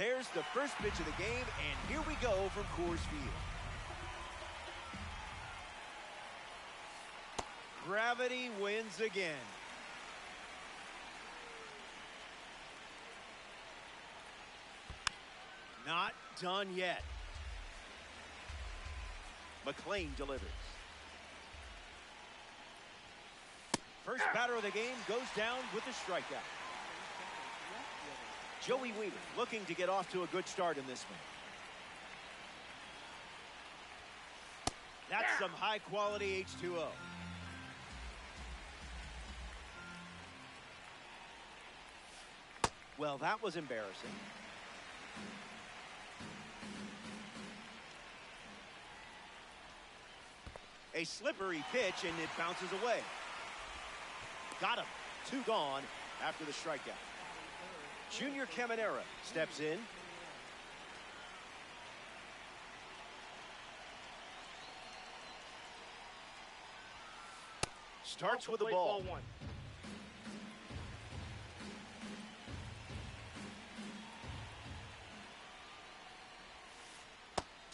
There's the first pitch of the game, and here we go from Coors Field. Gravity wins again. Not done yet. McLean delivers. First batter of the game goes down with a strikeout. Joey Weaver looking to get off to a good start in this one. That's some high-quality H2O. Well, that was embarrassing. A slippery pitch, and it bounces away. Got him. 2 gone after the strikeout. Junior Caminera steps in. Starts with the ball. 1.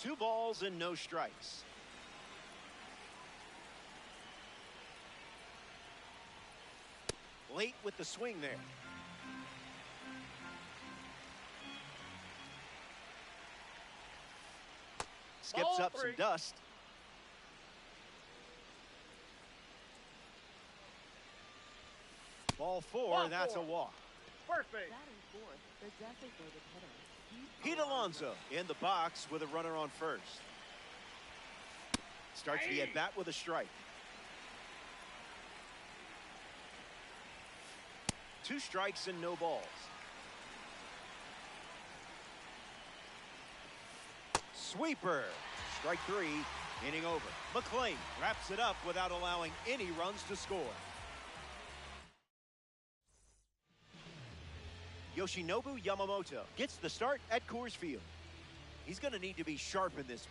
2 balls and no strikes. Late with the swing there. Skips up some dust. Ball 4, that's a walk. First base. Pete Alonso in the box with a runner on first. Starts the at-bat with a strike. 2 strikes and no balls. Sweeper. Strike 3. Inning over. McLean wraps it up without allowing any runs to score. Yoshinobu Yamamoto gets the start at Coors Field. He's going to need to be sharp in this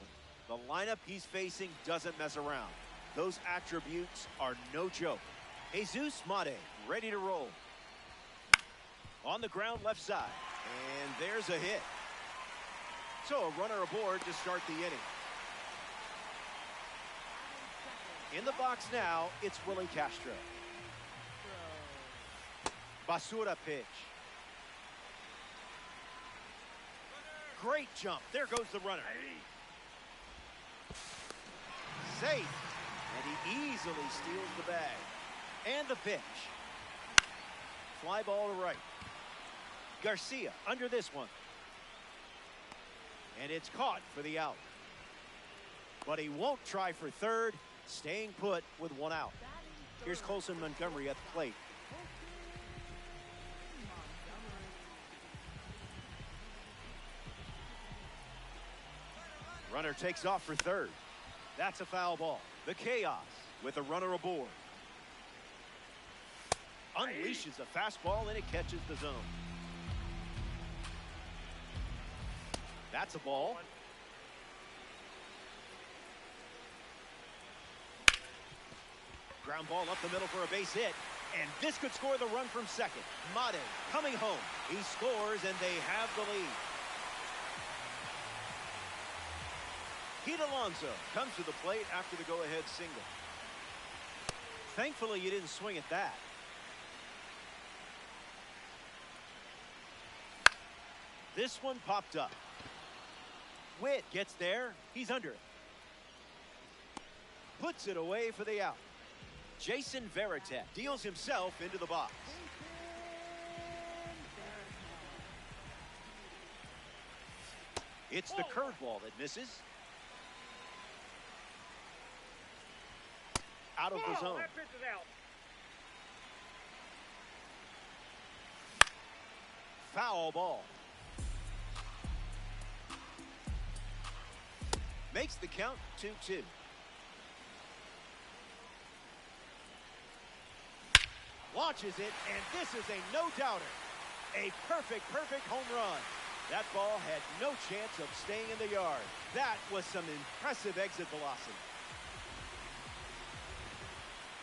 one. The lineup he's facing doesn't mess around. Those attributes are no joke. Jesus Mate ready to roll. On the ground left side. And there's a hit. So a runner aboard to start the inning. In the box now, it's Willie Castro. Basura pitch. Great jump. There goes the runner. Safe. And he easily steals the bag. And the pitch. Fly ball to right. Garcia under this one. And it's caught for the out. But he won't try for third, staying put with 1 out. Here's Colson Montgomery at the plate. Runner takes off for third. That's a foul ball. The chaos with a runner aboard. Unleashes a fastball and it catches the zone. That's a ball. Ground ball up the middle for a base hit. And this could score the run from second. Mate coming home. He scores and they have the lead. Pete Alonso comes to the plate after the go-ahead single. Thankfully, you didn't swing at that. This one popped up. Witt gets there. He's under it. Puts it away for the out. Jason Varitek deals himself into the box. It's the curveball that misses. Out of the zone. That pitch is out. Foul ball. Makes the count 2-2. Launches it, and this is a no-doubter. A perfect home run. That ball had no chance of staying in the yard. That was some impressive exit velocity.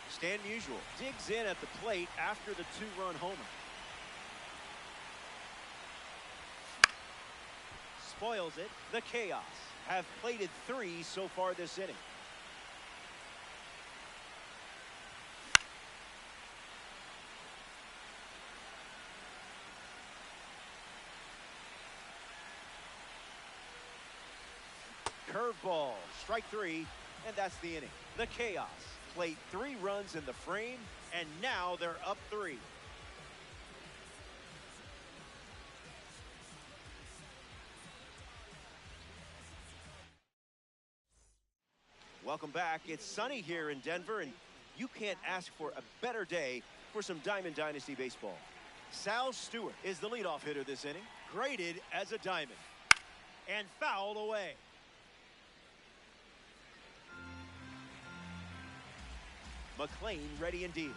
Stan Musial digs in at the plate after the 2-run homer. Spoils it. The Chaos have plated 3 so far this inning. Curveball, strike 3, and that's the inning. The Chaos played 3 runs in the frame, and now they're up 3. Welcome back. It's sunny here in Denver, and you can't ask for a better day for some Diamond Dynasty baseball. Sal Stewart is the leadoff hitter this inning, graded as a diamond, and fouled away. McLean ready and deals.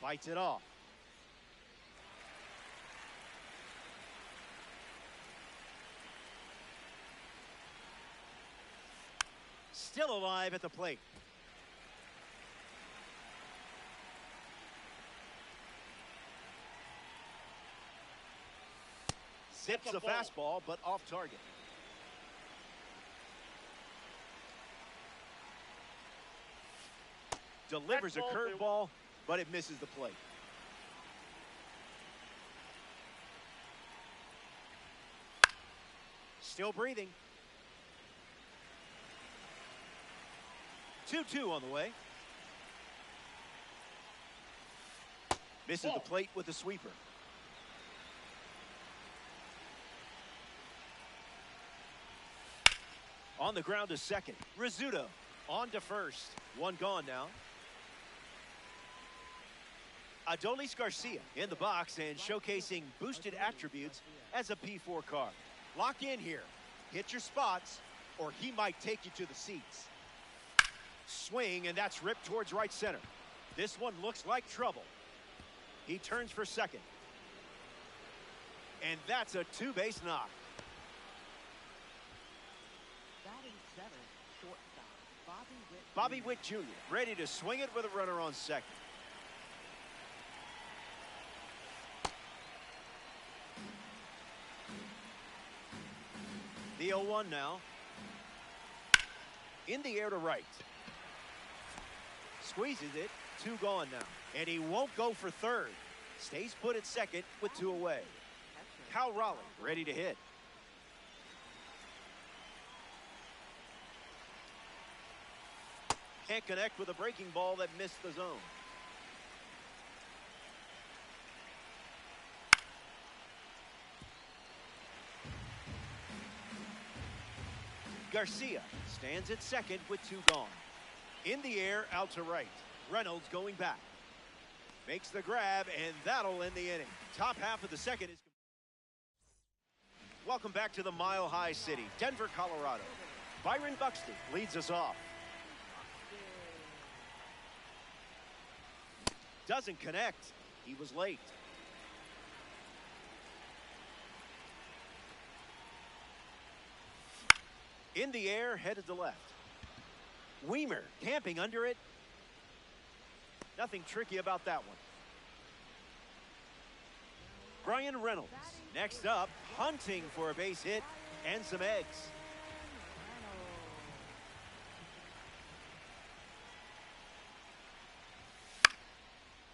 Bites it off. Still alive at the plate. Zips a fastball, but off target. Delivers a curveball, but it misses the plate. Still breathing. 2-2 on the way. Misses the plate with the sweeper. On the ground to second. Rizzuto on to first. 1 gone now. Adolis Garcia in the box and showcasing boosted attributes as a P4 card. Lock in here. Hit your spots, or he might take you to the seats. Swing, and that's ripped towards right center. This one looks like trouble. He turns for second. And that's a 2-base knock. Batting 7, shortstop, Bobby Witt Jr. ready to swing it with a runner on second. The 0-1 now. In the air to right. Squeezes it. 2 gone now. And he won't go for third. Stays put at second with 2 away. Cal Raleigh ready to hit. Can't connect with a breaking ball that missed the zone. Garcia stands at second with 2 gone. In the air, out to right. Reynolds going back. Makes the grab, and that'll end the inning. Top half of the second is... Welcome back to the Mile High City, Denver, Colorado. Byron Buxton leads us off. Doesn't connect. He was late. In the air, headed to left. Weimer camping under it. Nothing tricky about that one. Brian Reynolds next up, hunting for a base hit and some eggs.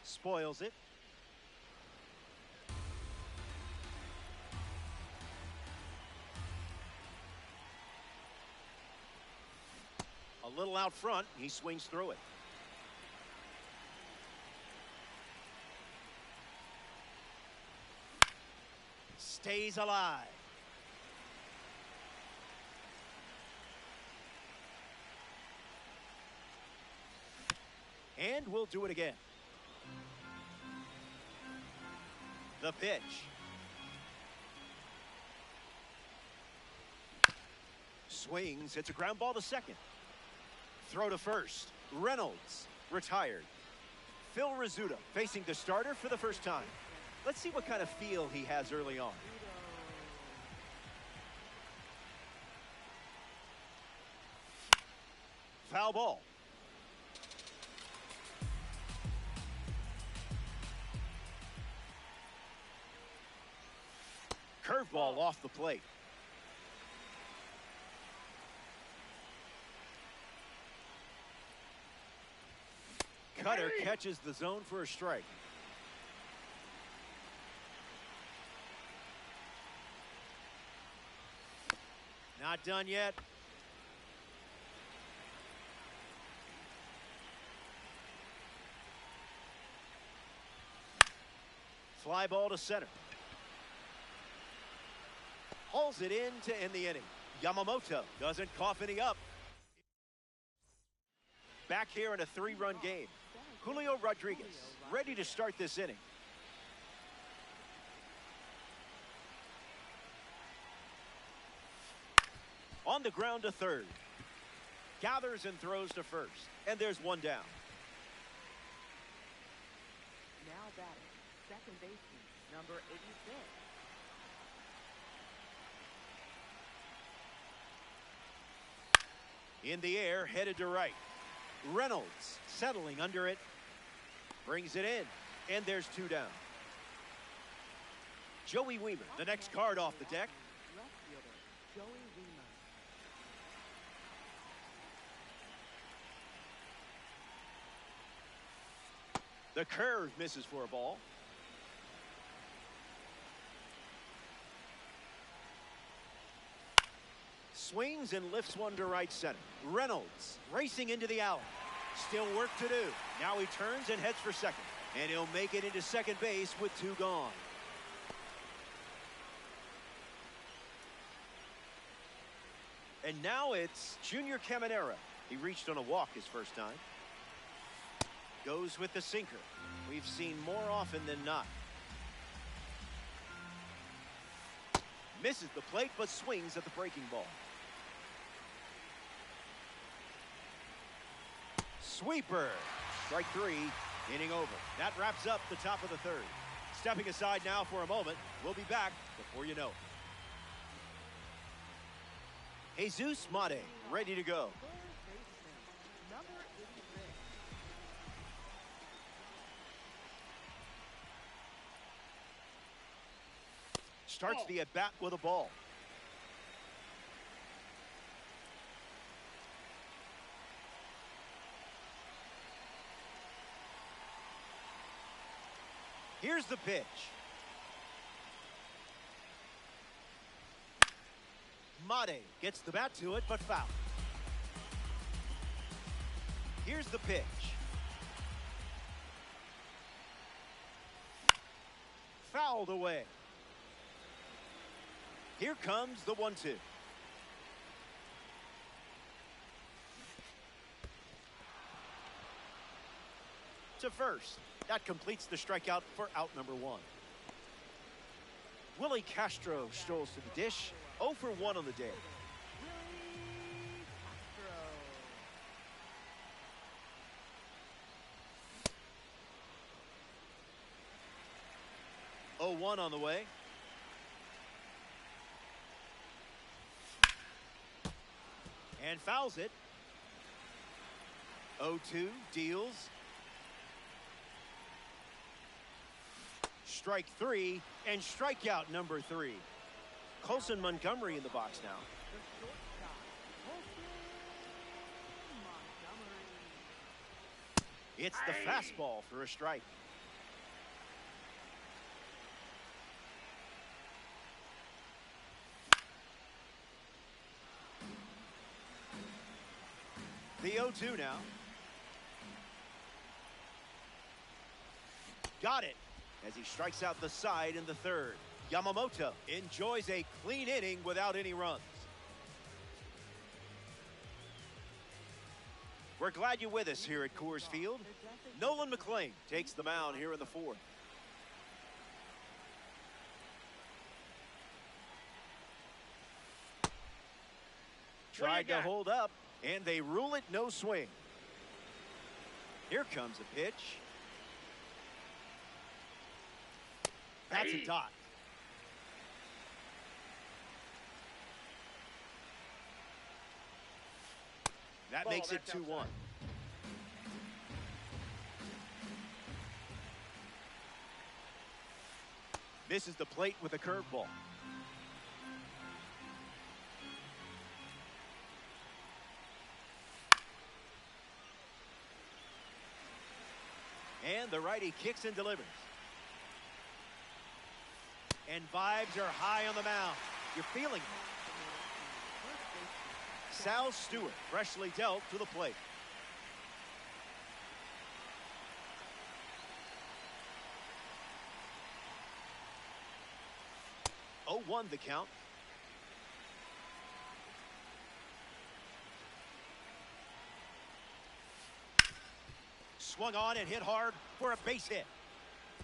Spoils it. A little out front, he swings through it. Stays alive. And we'll do it again. The pitch. Swings, it's a ground ball to second. Throw to first. Reynolds retired. Phil Rizzuto facing the starter for the first time. Let's see what kind of feel he has early on. Foul ball. Curveball off the plate. Cutter catches the zone for a strike. Not done yet. Fly ball to center. Hauls it in to end the inning. Yamamoto doesn't cough any up. Back here in a 3-run game. Julio Rodriguez ready to start this inning. On the ground to third. Gathers and throws to first. And there's one down. Now batting, second baseman, number 86. In the air, headed to right. Reynolds settling under it. Brings it in. And there's 2 down. Joey Wiemer, the next card off the deck. Left fielder, Joey Wiemer. The curve misses for a ball. Swings and lifts one to right center. Reynolds racing into the alley. Still work to do. Now he turns and heads for second. And he'll make it into second base with 2 gone. And now it's Junior Caminero. He reached on a walk his first time. Goes with the sinker. We've seen more often than not. Misses the plate but swings at the breaking ball. Sweeper. Strike 3. Inning over. That wraps up the top of the 3rd. Stepping aside now for a moment. We'll be back before you know it. Jesus Mate ready to go. Third baseman, number 86. Starts the at-bat with a ball. Here's the pitch. Mate gets the bat to it, but foul. Here's the pitch. Fouled away. Here comes the 1-2. To first. That completes the strikeout for out number 1. Willie Castro strolls to the dish. 0 for 1 on the day. Willie Castro. 0-1 on the way. And fouls it. 0-2 deals. Strike 3 and strikeout number 3. Colson Montgomery in the box now. The shortstop, Colson Montgomery. It's the fastball for a strike. The 0-2 now. Got it as he strikes out the side in the 3rd. Yamamoto enjoys a clean inning without any runs. We're glad you're with us here at Coors Field. Nolan McLean takes the mound here in the 4th. Tried to hold up, and they rule it no swing. Here comes a pitch. That's a dot. That makes it 2-1. Misses the plate with a curveball. And the righty kicks and delivers. And vibes are high on the mound. You're feeling it. Sal Stewart, freshly dealt to the plate. Oh, 1 the count. Swung on and hit hard for a base hit.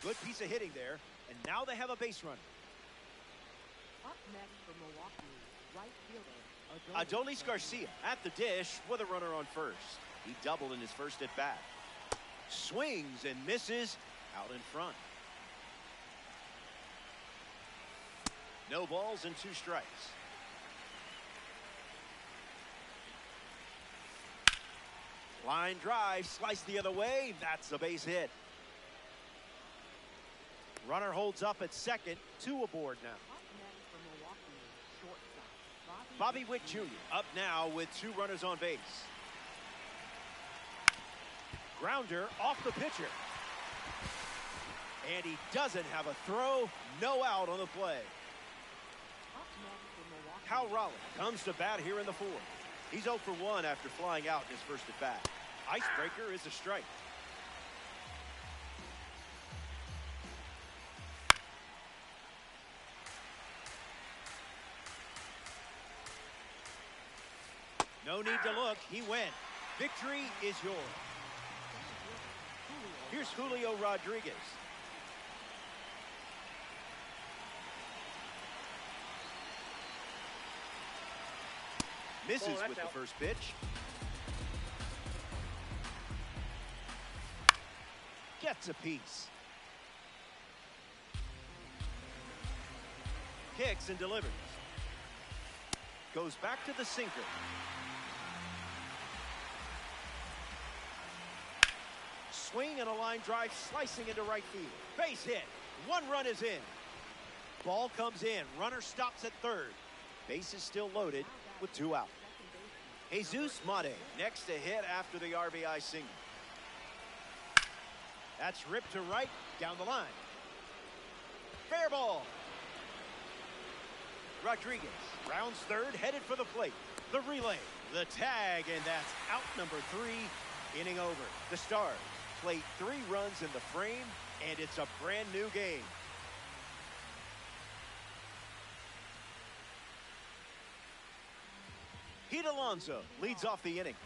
Good piece of hitting there. And now they have a base runner. Up next for Milwaukee, right fielder Adolis Garcia at the dish with a runner on first. He doubled in his first at bat. Swings and misses out in front. No balls and 2 strikes. Line drive, sliced the other way. That's a base hit. Runner holds up at second, 2 aboard now. Up next for Milwaukee, shortstop Bobby Witt Jr. up now with 2 runners on base. Grounder off the pitcher. And he doesn't have a throw. No out on the play. Up next for Milwaukee. Cal Raleigh comes to bat here in the 4th. He's 0 for 1 after flying out in his first at bat. Icebreaker is a strike. No need to look. He went. Victory is yours. Here's Julio Rodriguez. Misses with the first pitch. Gets a piece. Kicks and delivers. Goes back to the sinker. Swing and a line drive slicing into right field. Base hit. 1 run is in. Ball comes in. Runner stops at third. Base is still loaded with 2 out. Jesus Mate next to hit after the RBI single. That's ripped to right down the line. Fair ball. Rodriguez rounds third, headed for the plate. The relay, the tag, and that's out number 3. Inning over. The Stars played 3 runs in the frame, and it's a brand new game. Pete Alonso leads off the inning.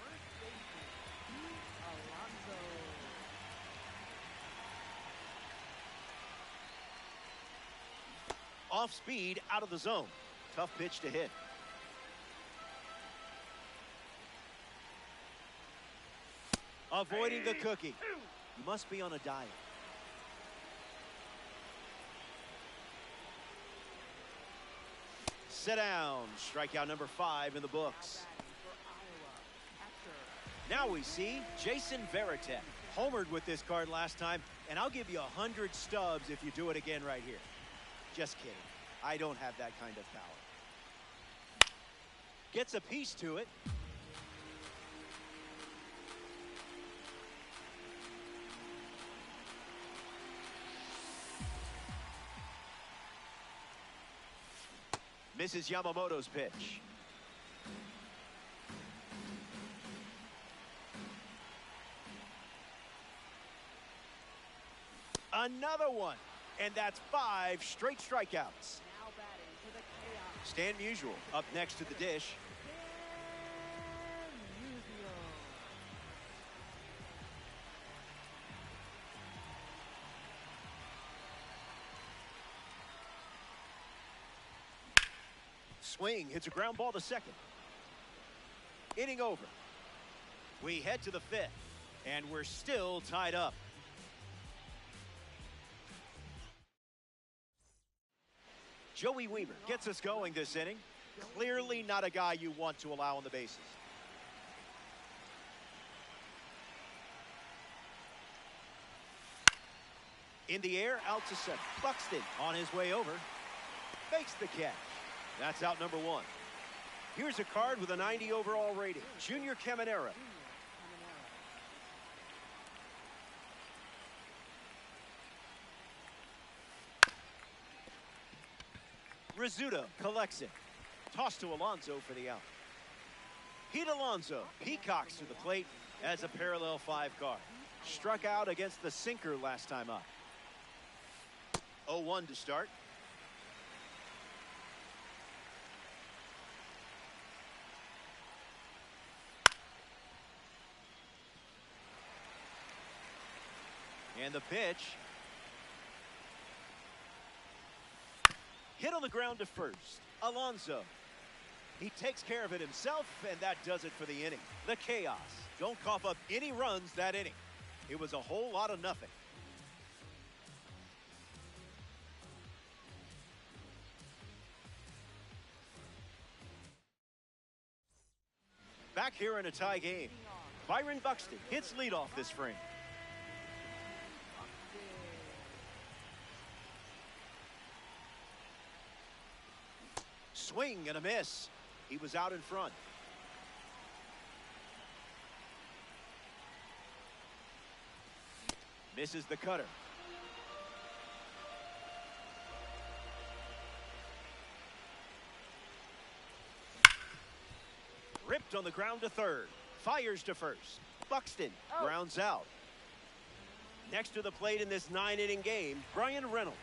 Off speed, out of the zone. Tough pitch to hit. Avoiding the cookie. You must be on a diet. Sit down. Strikeout number 5 in the books. Now we see Jason Varitek. Homered with this card last time, and I'll give you 100 stubs if you do it again right here. Just kidding. I don't have that kind of power. Gets a piece to it. Misses Yamamoto's pitch. Another one. And that's 5 straight strikeouts. Now batting for the chaos. Stan Musial up next to the dish. Swing, hits a ground ball to second. Inning over. We head to the 5th, and we're still tied up. Joey Wiemer gets us going this inning. Clearly not a guy you want to allow on the bases. In the air, out to center. Buxton on his way over. Fakes the catch. That's out number 1. Here's a card with a 90 overall rating. Junior Caminero. Rizzuto collects it. Toss to Alonso for the out. Pete Alonso peacocks to the plate as a parallel 5 card. Struck out against the sinker last time up. 0-1 to start. And the pitch. Hit on the ground to first. Alonso. He takes care of it himself, and that does it for the inning. The chaos. Don't cough up any runs that inning. It was a whole lot of nothing. Back here in a tie game, Byron Buxton hits leadoff this frame. Swing and a miss. He was out in front. Misses the cutter. Ripped on the ground to third. Fires to first. Buxton grounds out. Next to the plate in this 9-inning game, Bryan Reynolds.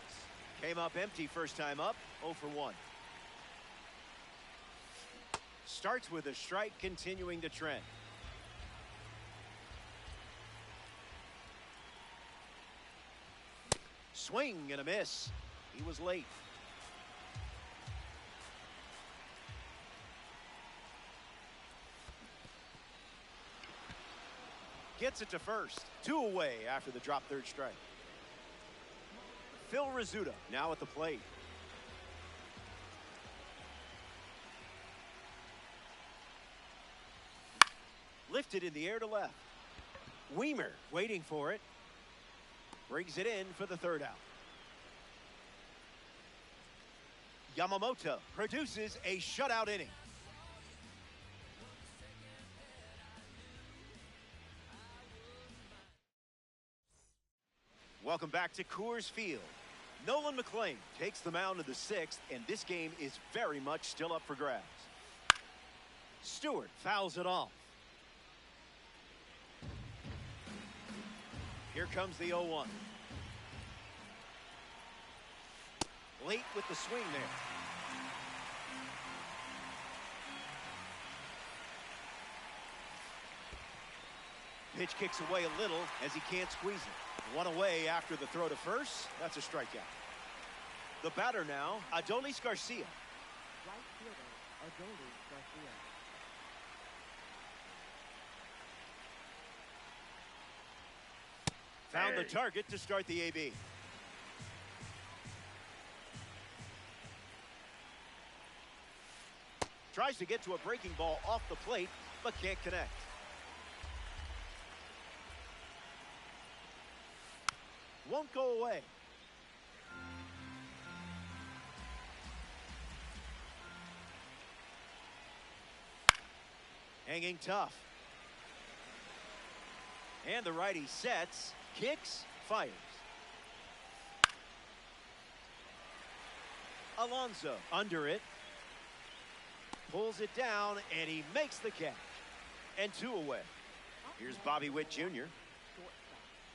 Came up empty first time up, 0 for 1. Starts with a strike, continuing the trend. Swing and a miss. He was late. Gets it to first. 2 away after the drop third strike. Phil Rizzuto now at the plate. Lifted in the air to left. Weimer waiting for it. Brings it in for the third out. Yamamoto produces a shutout inning. Welcome back to Coors Field. Nolan McLean takes the mound in the 6th, and this game is very much still up for grabs. Stewart fouls it off. Here comes the 0-1. Late with the swing there. Pitch kicks away a little as he can't squeeze it. 1 away after the throw to first. That's a strikeout. The batter now, Adolis Garcia. Right fielder, Adolis Garcia. Found the target to start the AB. Tries to get to a breaking ball off the plate, but can't connect. Won't go away. Hanging tough. And the righty sets, kicks, fires. Alonso under it. Pulls it down, and he makes the catch. And 2 away. Here's Bobby Witt Jr. Shortstop,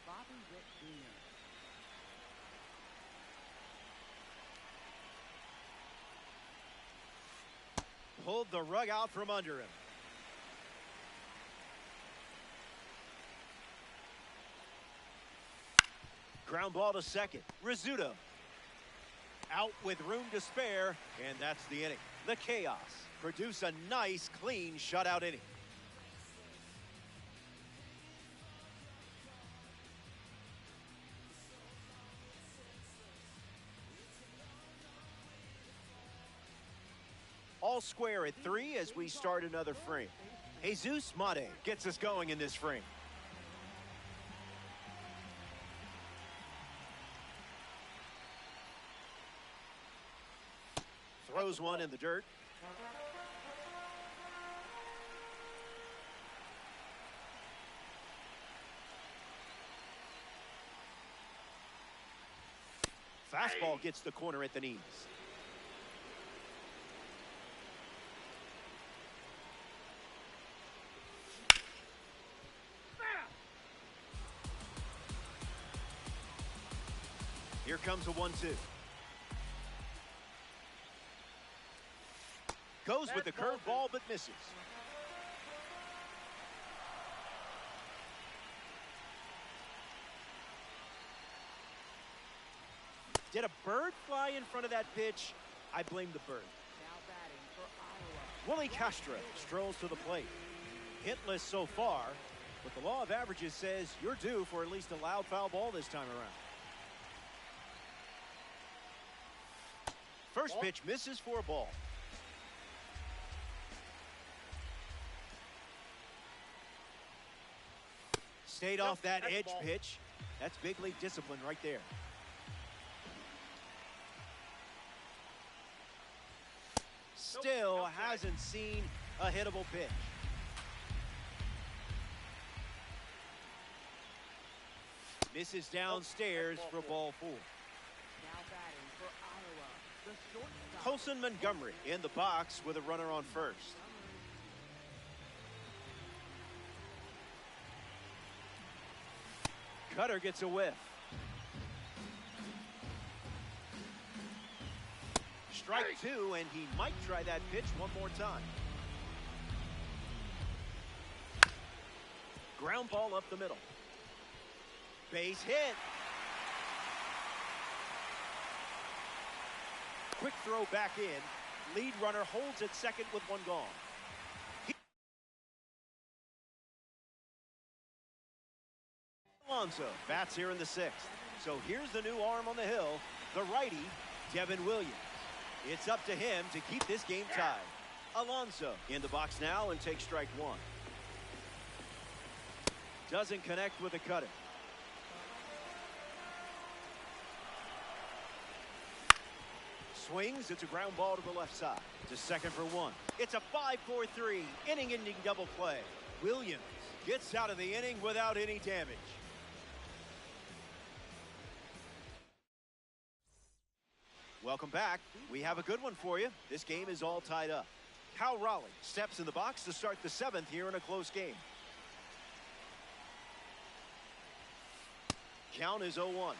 Bobby Witt Jr. Pulled the rug out from under him. Ground ball to second. Rizzuto. Out with room to spare, and that's the inning. The chaos produce a nice, clean shutout inning. All square at 3 as we start another frame. Jesus Mate gets us going in this frame. Throws one in the dirt. Fastball gets the corner at the knees. Here comes a 1-2. Goes with the curveball but misses. Did a bird fly in front of that pitch? I blame the bird. Now batting for Iowa. Willie Castro strolls to the plate. Hitless so far, but the law of averages says you're due for at least a loud foul ball this time around. First pitch misses for a ball. Stayed off that edge pitch. That's big league discipline right there. Still hasn't seen a hittable pitch. Misses downstairs for ball 4. Now batting for Iowa. The shortstop. Colson Montgomery in the box with a runner on first. Cutter gets a whiff. Strike 2, and he might try that pitch one more time. Ground ball up the middle. Base hit. Quick throw back in. Lead runner holds at second with one gone. Alonso bats here in the 6th. So here's the new arm on the hill, the righty, Devin Williams. It's up to him to keep this game tied. Alonso in the box now and takes strike 1. Doesn't connect with the cutter. Swings, it's a ground ball to the left side. To second for 1. It's a 5-4-3 inning-ending double play. Williams gets out of the inning without any damage. Welcome back. We have a good one for you. This game is all tied up. Cal Raleigh steps in the box to start the 7th here in a close game. Count is 0-1.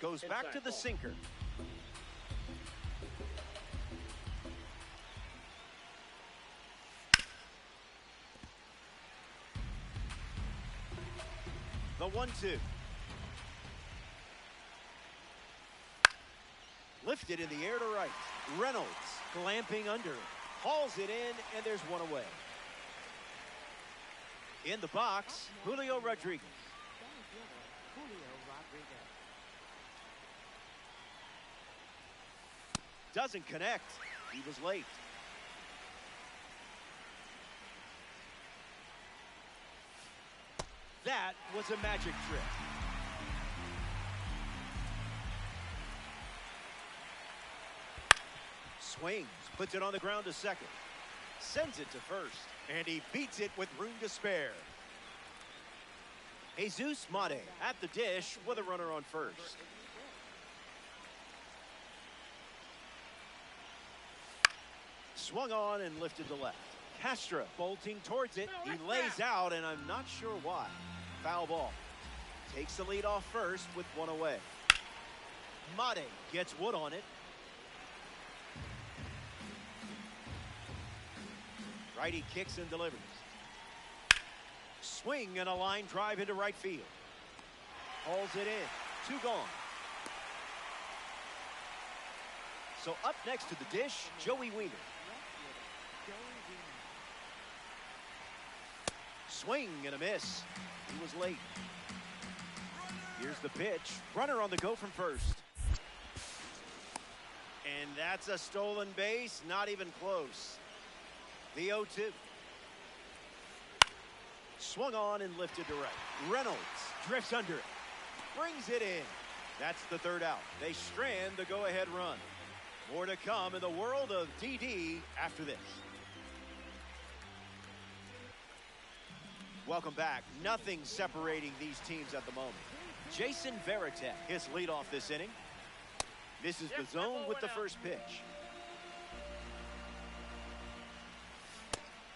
Goes back to the sinker. The 1-2. Lifted in the air to right. Reynolds clamping under it. Hauls it in, and there's one away. In the box, Julio Rodriguez. Julio Rodriguez. Doesn't connect. He was late. That was a magic trick. Swings, puts it on the ground to second. Sends it to first, and he beats it with room to spare. Jesus Mate at the dish with a runner on first. Swung on and lifted to left. Castro bolting towards it. He lays out, and I'm not sure why. Foul ball. Takes the lead off first with one away. Mate gets wood on it. Righty kicks and delivers. Swing and a line drive into right field. Hauls it in. 2 gone. So up next to the dish, Joey Wiener. Swing and a miss. He was late. Here's the pitch. Runner on the go from first. And that's a stolen base. Not even close. The 0-2. Swung on and lifted to right. Reynolds drifts under it. Brings it in. That's the 3rd out. They strand the go-ahead run. More to come in the world of DD after this. Welcome back. Nothing separating these teams at the moment. Jason Varitek, his leadoff this inning. This is the zone with the first pitch.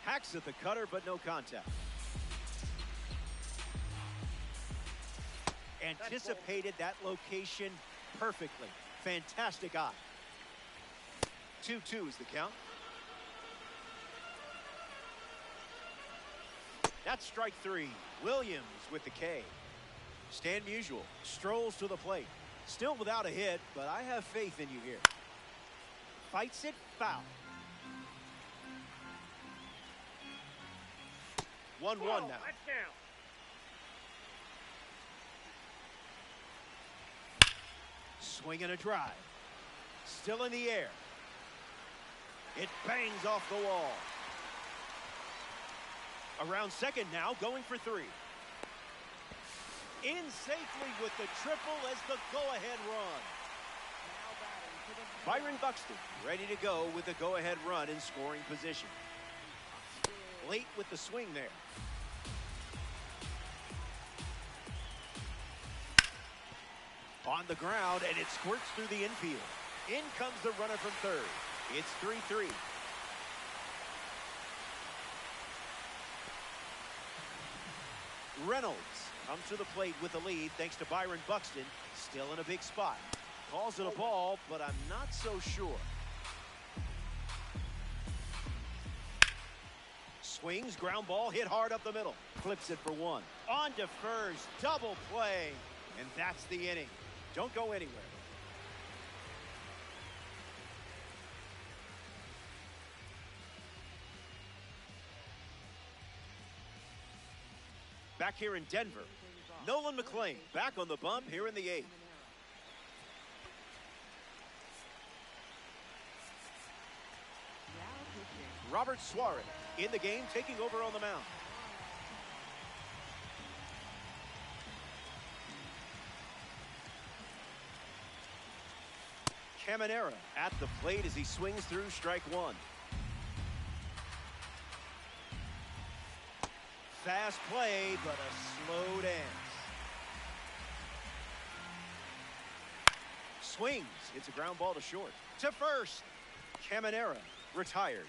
Hacks at the cutter, but no contact. Anticipated that location perfectly. Fantastic eye. 2-2 is the count. That's strike three. Williams with the K. Stan Musial strolls to the plate. Still without a hit, but I have faith in you here. Fights it, foul. 1-1 now. Swing and a drive. Still in the air. It bangs off the wall. Around second now, going for three. In safely with the triple as the go-ahead run. Byron Buxton ready to go with the go-ahead run in scoring position. Late with the swing there. On the ground, and it squirts through the infield. In comes the runner from third. It's 3-3. Reynolds comes to the plate with the lead thanks to Byron Buxton. Still in a big spot. Calls it a ball, but I'm not so sure. Swings, ground ball, hit hard up the middle. Flips it for one. On to first, double play. And that's the inning. Don't go anywhere. Back here in Denver, Nolan McLean back on the bump here in the eighth. Robert Suarez in the game, taking over on the mound. Caminera at the plate as he swings through strike one. Fast play, but a slow dance. Swings. It's a ground ball to short. To first. Caminera retired.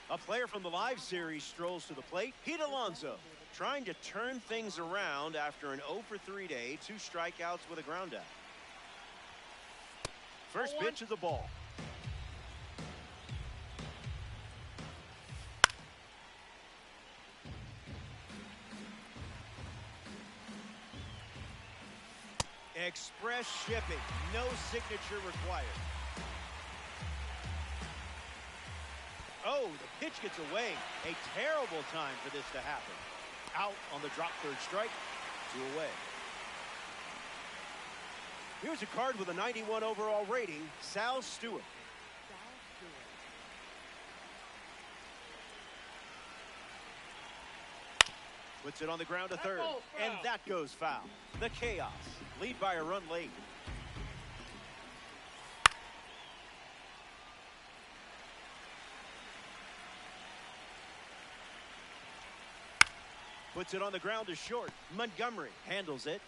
A player from the live series strolls to the plate. Pete Alonso trying to turn things around after an 0-for-3 day. 2 strikeouts with a ground out. First pitch is a ball. Express shipping, no signature required. Oh, the pitch gets away. A terrible time for this to happen. Out on the drop third strike, 2 away. Here's a card with a 91 overall rating, Sal Stewart. Puts it on the ground to third, and that goes foul. The chaos, lead by a run late. Puts it on the ground to short. Montgomery handles it,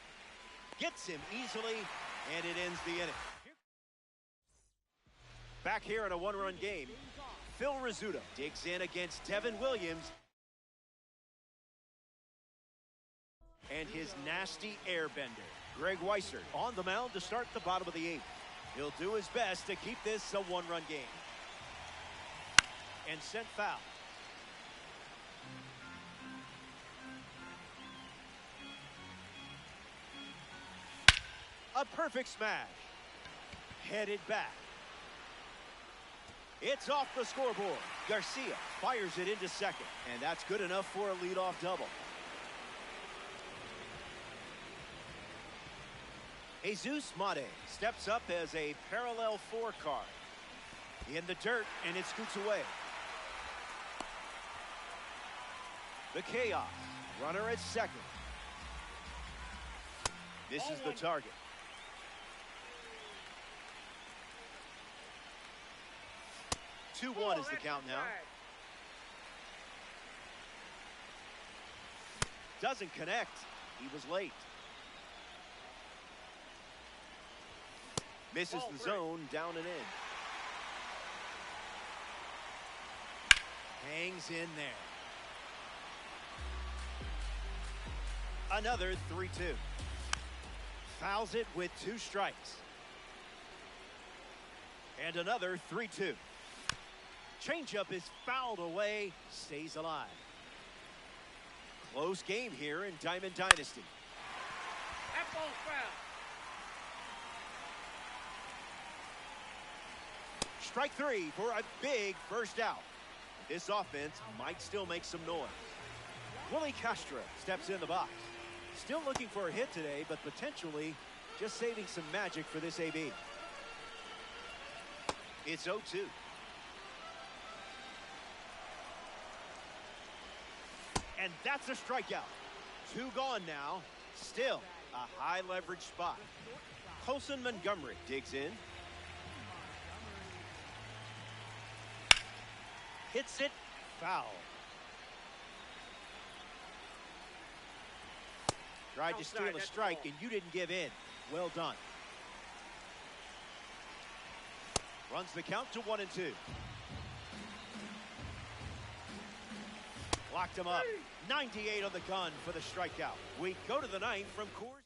gets him easily, and it ends the inning. Back here in a 1-run game, Phil Rizzuto digs in against Devin Williams and his nasty airbender. Greg Weissert on the mound to start the bottom of the 8th. He'll do his best to keep this a 1-run game. And sent foul. A perfect smash. Headed back. It's off the scoreboard. Garcia fires it into second, and that's good enough for a leadoff double. Jesus Mate steps up as a parallel 4 card. In the dirt, and it scoots away. The chaos. Runner at second. This is the target. Two-1 is the count now. Doesn't connect. He was late. Misses the zone, down and in. Hangs in there. Another 3-2. Fouls it with 2 strikes. And another 3-2. Changeup is fouled away, stays alive. Close game here in Diamond Dynasty. That ball's foul. Strike 3 for a big first out. This offense might still make some noise. Willie Castro steps in the box. Still looking for a hit today, but potentially just saving some magic for this AB. It's 0-2. And that's a strikeout. 2 gone now. Still a high leverage spot. Colson Montgomery digs in. Hits it foul. Tried to steal a strike and you didn't give in. Well done. Runs the count to 1-2. Locked him up. 98 on the gun for the strikeout. We go to the 9th from Coors.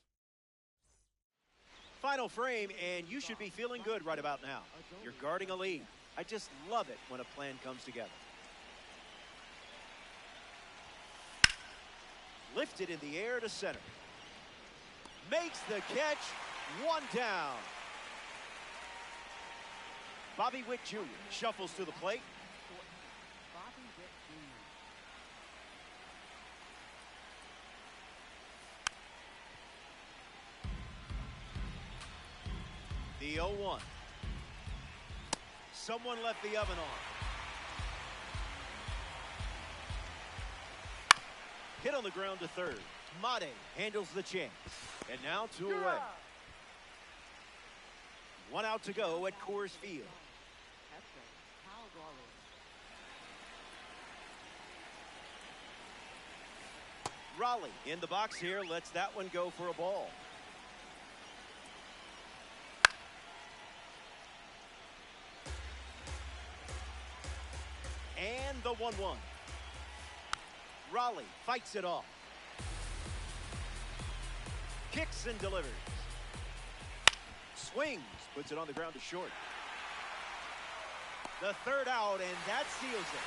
Final frame, and you should be feeling good right about now. You're guarding a lead. I just love it when a plan comes together. Lifted in the air to center. Makes the catch. 1 down. Bobby Witt Jr. shuffles to the plate. Bobby Witt Jr. The 0-1. Someone left the oven on. Hit on the ground to third. Mate handles the chance. And now 2 away. 1 out to go at Coors Field. Raleigh in the box here, lets that one go for a ball. And the 1-1. Raleigh fights it off. Kicks and delivers. Swings, puts it on the ground to short. The 3rd out, and that seals it.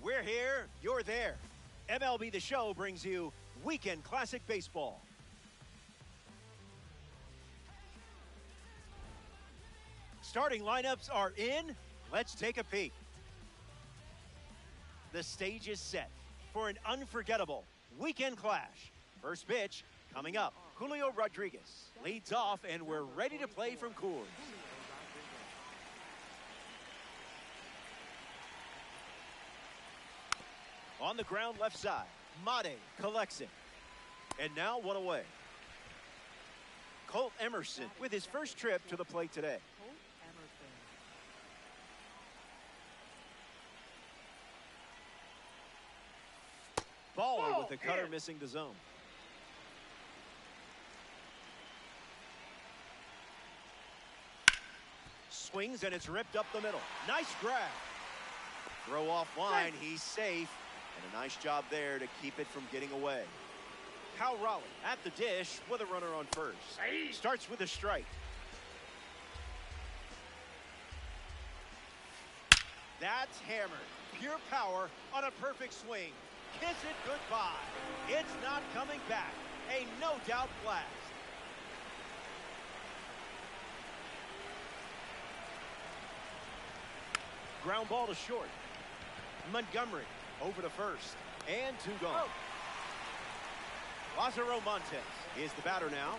We're here, you're there. MLB The Show brings you Weekend Classic Baseball. Starting lineups are in. Let's take a peek. The stage is set for an unforgettable weekend clash. First pitch coming up. Julio Rodriguez leads off, and we're ready to play from Coors. On the ground left side, Mate collects it. And now 1 away. Colt Emerson with his first trip to the plate today. Ball with the cutter missing the zone. Swings, and it's ripped up the middle. Nice grab. Throw off line. He's safe. And a nice job there to keep it from getting away. Cal Raleigh at the dish with a runner on first. Starts with a strike. That's hammered. Pure power on a perfect swing. Kiss it goodbye. It's not coming back. A no-doubt blast. Ground ball to short. Montgomery over to first. And two gone. Lázaro Montes is the batter now.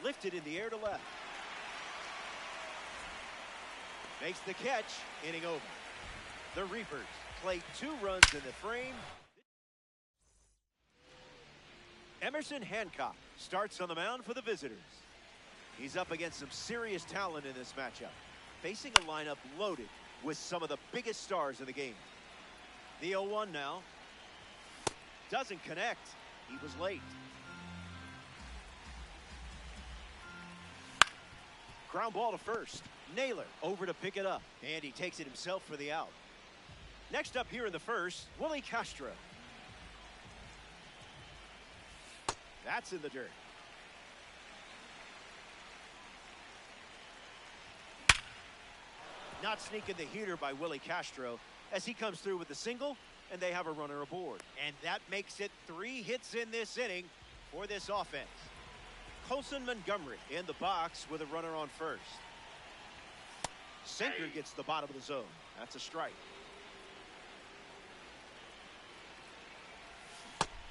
Lifted in the air to left. Makes the catch. Inning over. The Reapers play 2 runs in the frame. Emerson Hancock starts on the mound for the visitors. He's up against some serious talent in this matchup, facing a lineup loaded with some of the biggest stars in the game. The 0-1 now. Doesn't connect. He was late. Ground ball to first. Naylor over to pick it up. And he takes it himself for the out. Next up here in the first, Willie Castro. That's in the dirt. Not sneaking the heater by Willie Castro as he comes through with the single, and they have a runner aboard. And that makes it 3 hits in this inning for this offense. Colson Montgomery in the box with a runner on first. Sinker gets the bottom of the zone. That's a strike.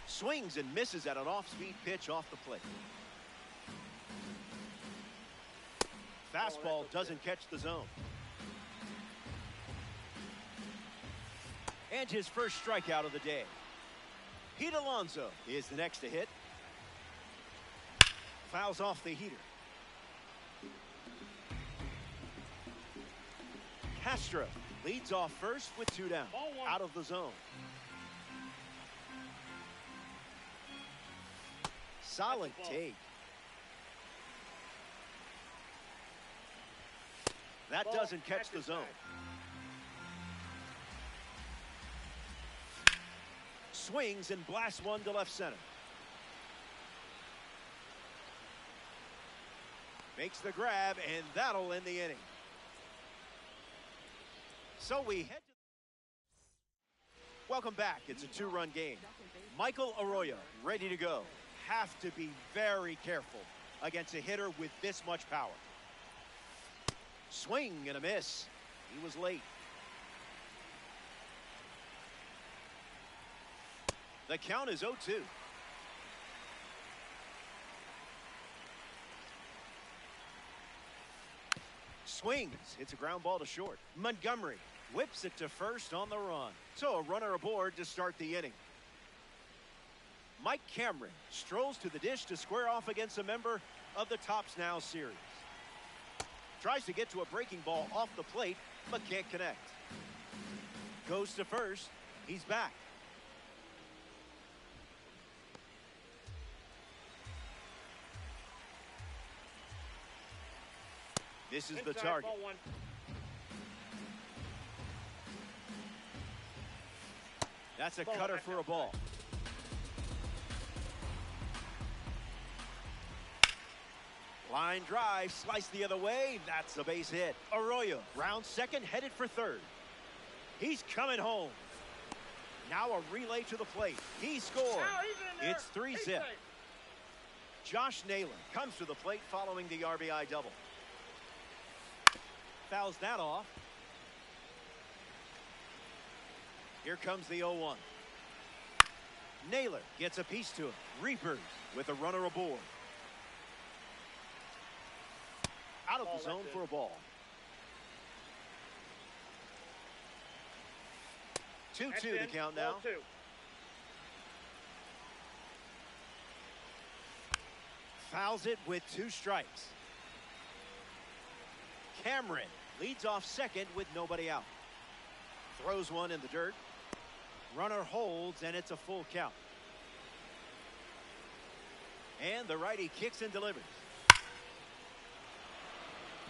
Swings and misses at an off-speed pitch off the plate. Fastball doesn't catch the zone. And his first strikeout of the day. Pete Alonso is the next to hit. Fouls off the heater. Castro leads off first with 2 down. Out of the zone. Solid take. That doesn't catch the zone. Swings and blasts one to left center. Makes the grab, and that'll end the inning. So we head to... Welcome back. It's a 2-run game. Michael Arroyo ready to go. Have to be very careful against a hitter with this much power. Swing and a miss. He was late. The count is 0-2. Swings. It's a ground ball to short. Montgomery whips it to first on the run. So a runner aboard to start the inning. Mike Cameron strolls to the dish to square off against a member of the Tops Now series. Tries to get to a breaking ball off the plate, but can't connect. Goes to first. He's back. This is the target. That's a cutter for a ball. Line drive, sliced the other way. That's a base hit. Arroyo, round second, headed for third. He's coming home. Now a relay to the plate. He scored. It's 3-zip. Josh Naylor comes to the plate following the RBI double. Fouls that off. Here comes the 0-1. Naylor gets a piece to it. Reapers with a runner aboard. Out of the zone for a ball. 2-2 the count now. Fouls it with 2 strikes. Cameron leads off second with nobody out. Throws one in the dirt. Runner holds, and it's a full count. And the righty kicks and delivers.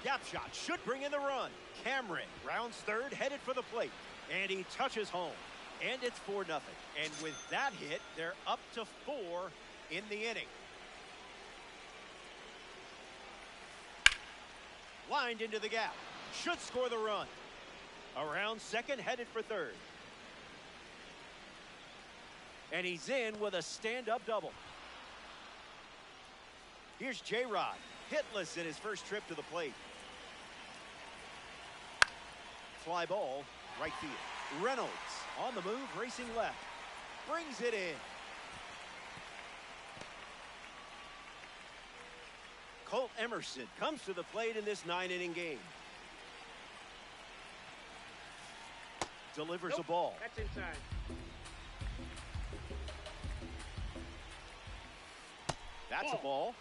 Gap shot should bring in the run. Cameron rounds third, headed for the plate. And he touches home. And it's 4-0. And with that hit, they're up to 4 in the inning. Lined into the gap. Should score the run. Around second, headed for third. And he's in with a stand-up double. Here's J-Rod, hitless in his first trip to the plate. Fly ball, right field. Reynolds on the move, racing left. Brings it in. Colt Emerson comes to the plate in this 9-inning game. Delivers a ball. That's inside. That's a ball.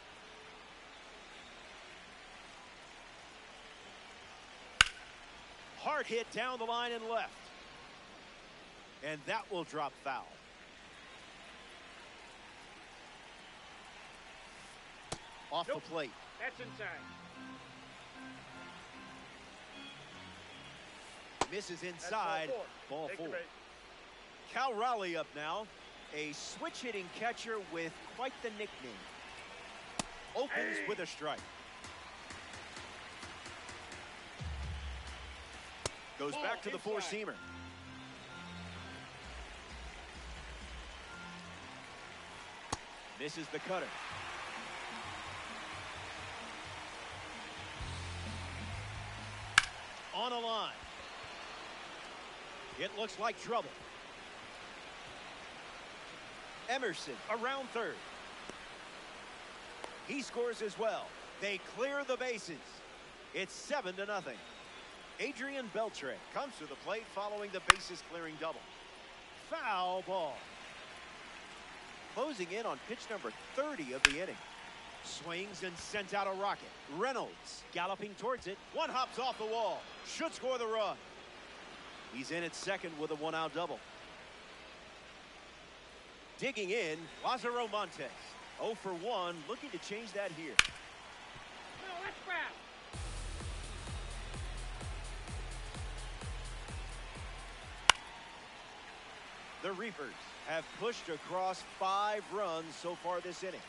Hard hit down the line and left. And that will drop foul. Off the plate. That's inside. Misses inside. Ball four. Cal Raleigh up now. A switch-hitting catcher with quite the nickname. Opens with a strike. Goes back to the four-seamer. Misses the cutter. On a line. It looks like trouble. Emerson around third. He scores as well. They clear the bases. It's 7-0. Adrian Beltre comes to the plate following the bases clearing double. Foul ball. Closing in on pitch number 30 of the inning. Swings and sent out a rocket. Reynolds galloping towards it. One hops off the wall. Should score the run. He's in at second with a one-out double. Digging in, Lázaro Montes. 0 for 1, looking to change that here. No, that's foul. The Reapers have pushed across 5 runs so far this inning.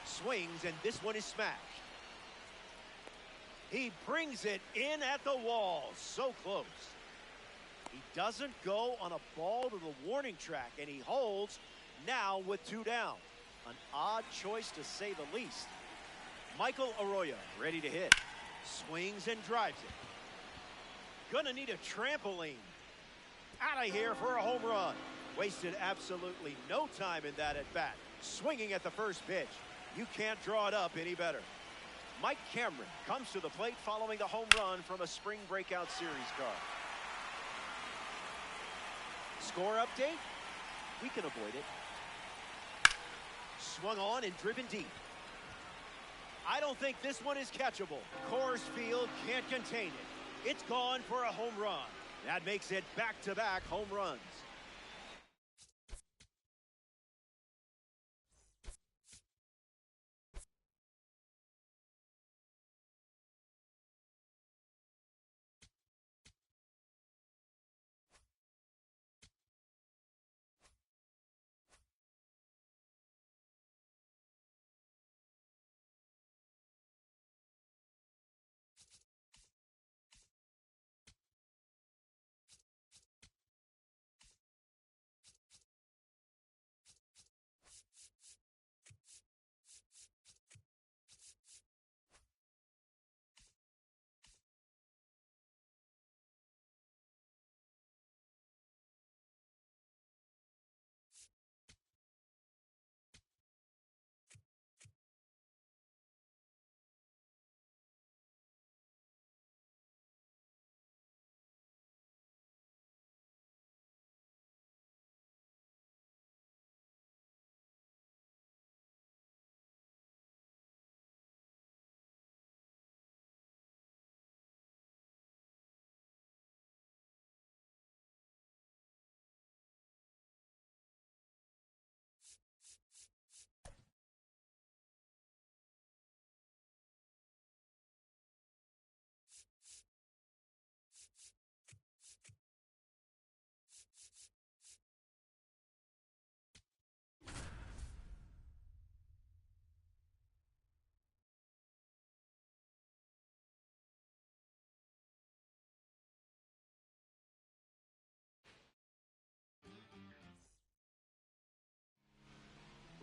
Swings, and this one is smashed. He brings it in at the wall. So close. He doesn't go on a ball to the warning track, and he holds now with 2 down. An odd choice to say the least. Michael Arroyo ready to hit. Swings and drives it. Gonna need a trampoline. Out of here for a home run. Wasted absolutely no time in that at bat. Swinging at the first pitch. You can't draw it up any better. Mike Cameron comes to the plate following the home run from a spring breakout series card. Score update? We can avoid it. Swung on and driven deep. I don't think this one is catchable. Coors Field can't contain it. It's gone for a home run. That makes it back-to-back home runs.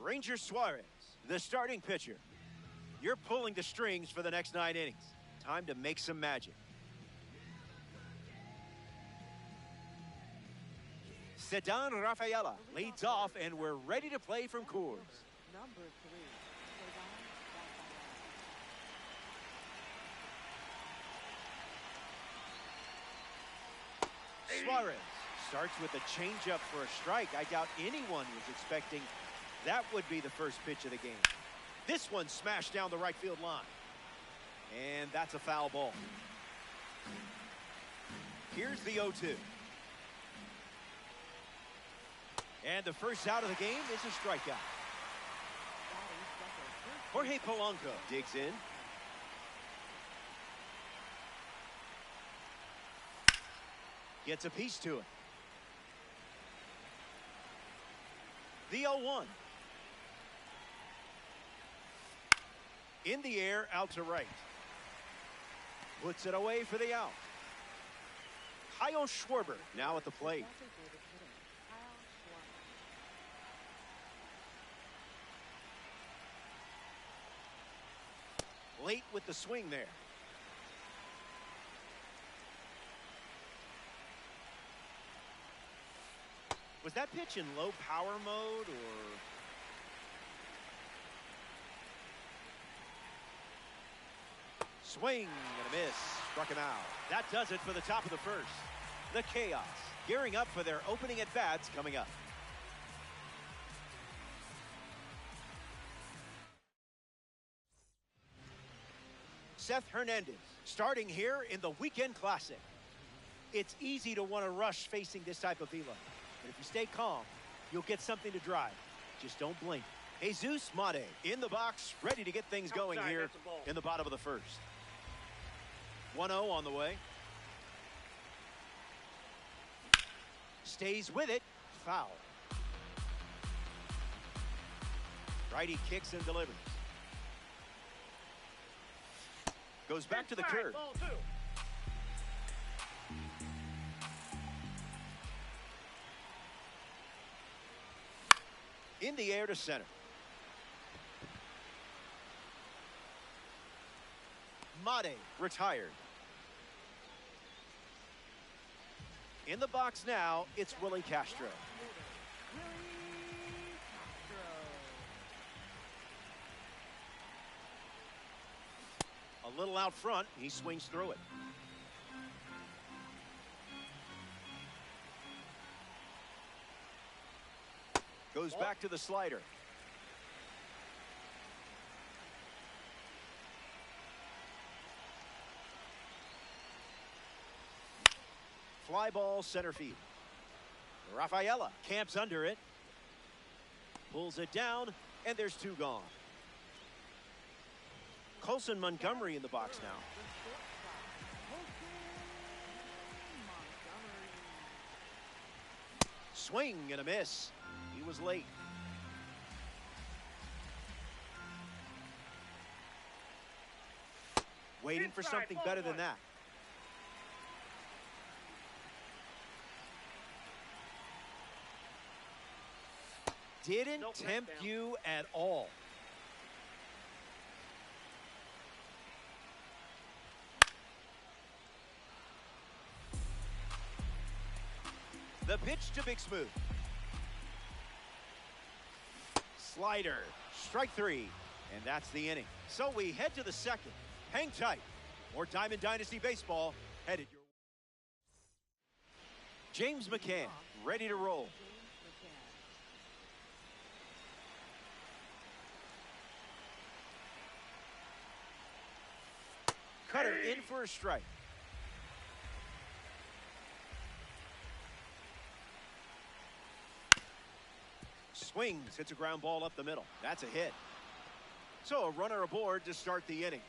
Ranger Suarez, the starting pitcher. You're pulling the strings for the next 9 innings. Time to make some magic. Ceddanne Rafaela leads off, and we're ready to play from Coors. Number 3, Ceddanne Rafaela. Suarez starts with a changeup for a strike. I doubt anyone was expecting that would be the first pitch of the game. This one smashed down the right field line. And that's a foul ball. Here's the 0-2. And the first out of the game is a strikeout. Jorge Polanco digs in. Gets a piece to it. The 0-1. In the air, out to right. Puts it away for the out. Kyle Schwarber now at the plate. Late with the swing there. Was that pitch in low power mode or? Swing and a miss. Struck him out. That does it for the top of the first. The Chaos gearing up for their opening at bats coming up. Seth Hernandez starting here in the Weekend Classic. It's easy to want to rush facing this type of velo. But if you stay calm, you'll get something to drive. Just don't blink. Jesus Mate in the box, ready to get things going here in the bottom of the first. 1-0 on the way. Stays with it. Foul. Righty kicks and delivers. Goes back to the curve. In the air to center. Mate retired. In the box now, it's Willie Castro. A little out front, he swings through it. Goes back to the slider. Fly ball center field. Rafaela camps under it. Pulls it down, and there's 2 gone. Colson Montgomery in the box now. Swing and a miss. He was late. Waiting for something better than that. Didn't tempt you at all. The pitch to Big Smooth. Slider, strike 3, and that's the inning. So we head to the second. Hang tight. More Diamond Dynasty baseball headed your way. James McCann ready to roll. Cutter in for a strike. Swings, hits a ground ball up the middle. That's a hit. So a runner aboard to start the inning.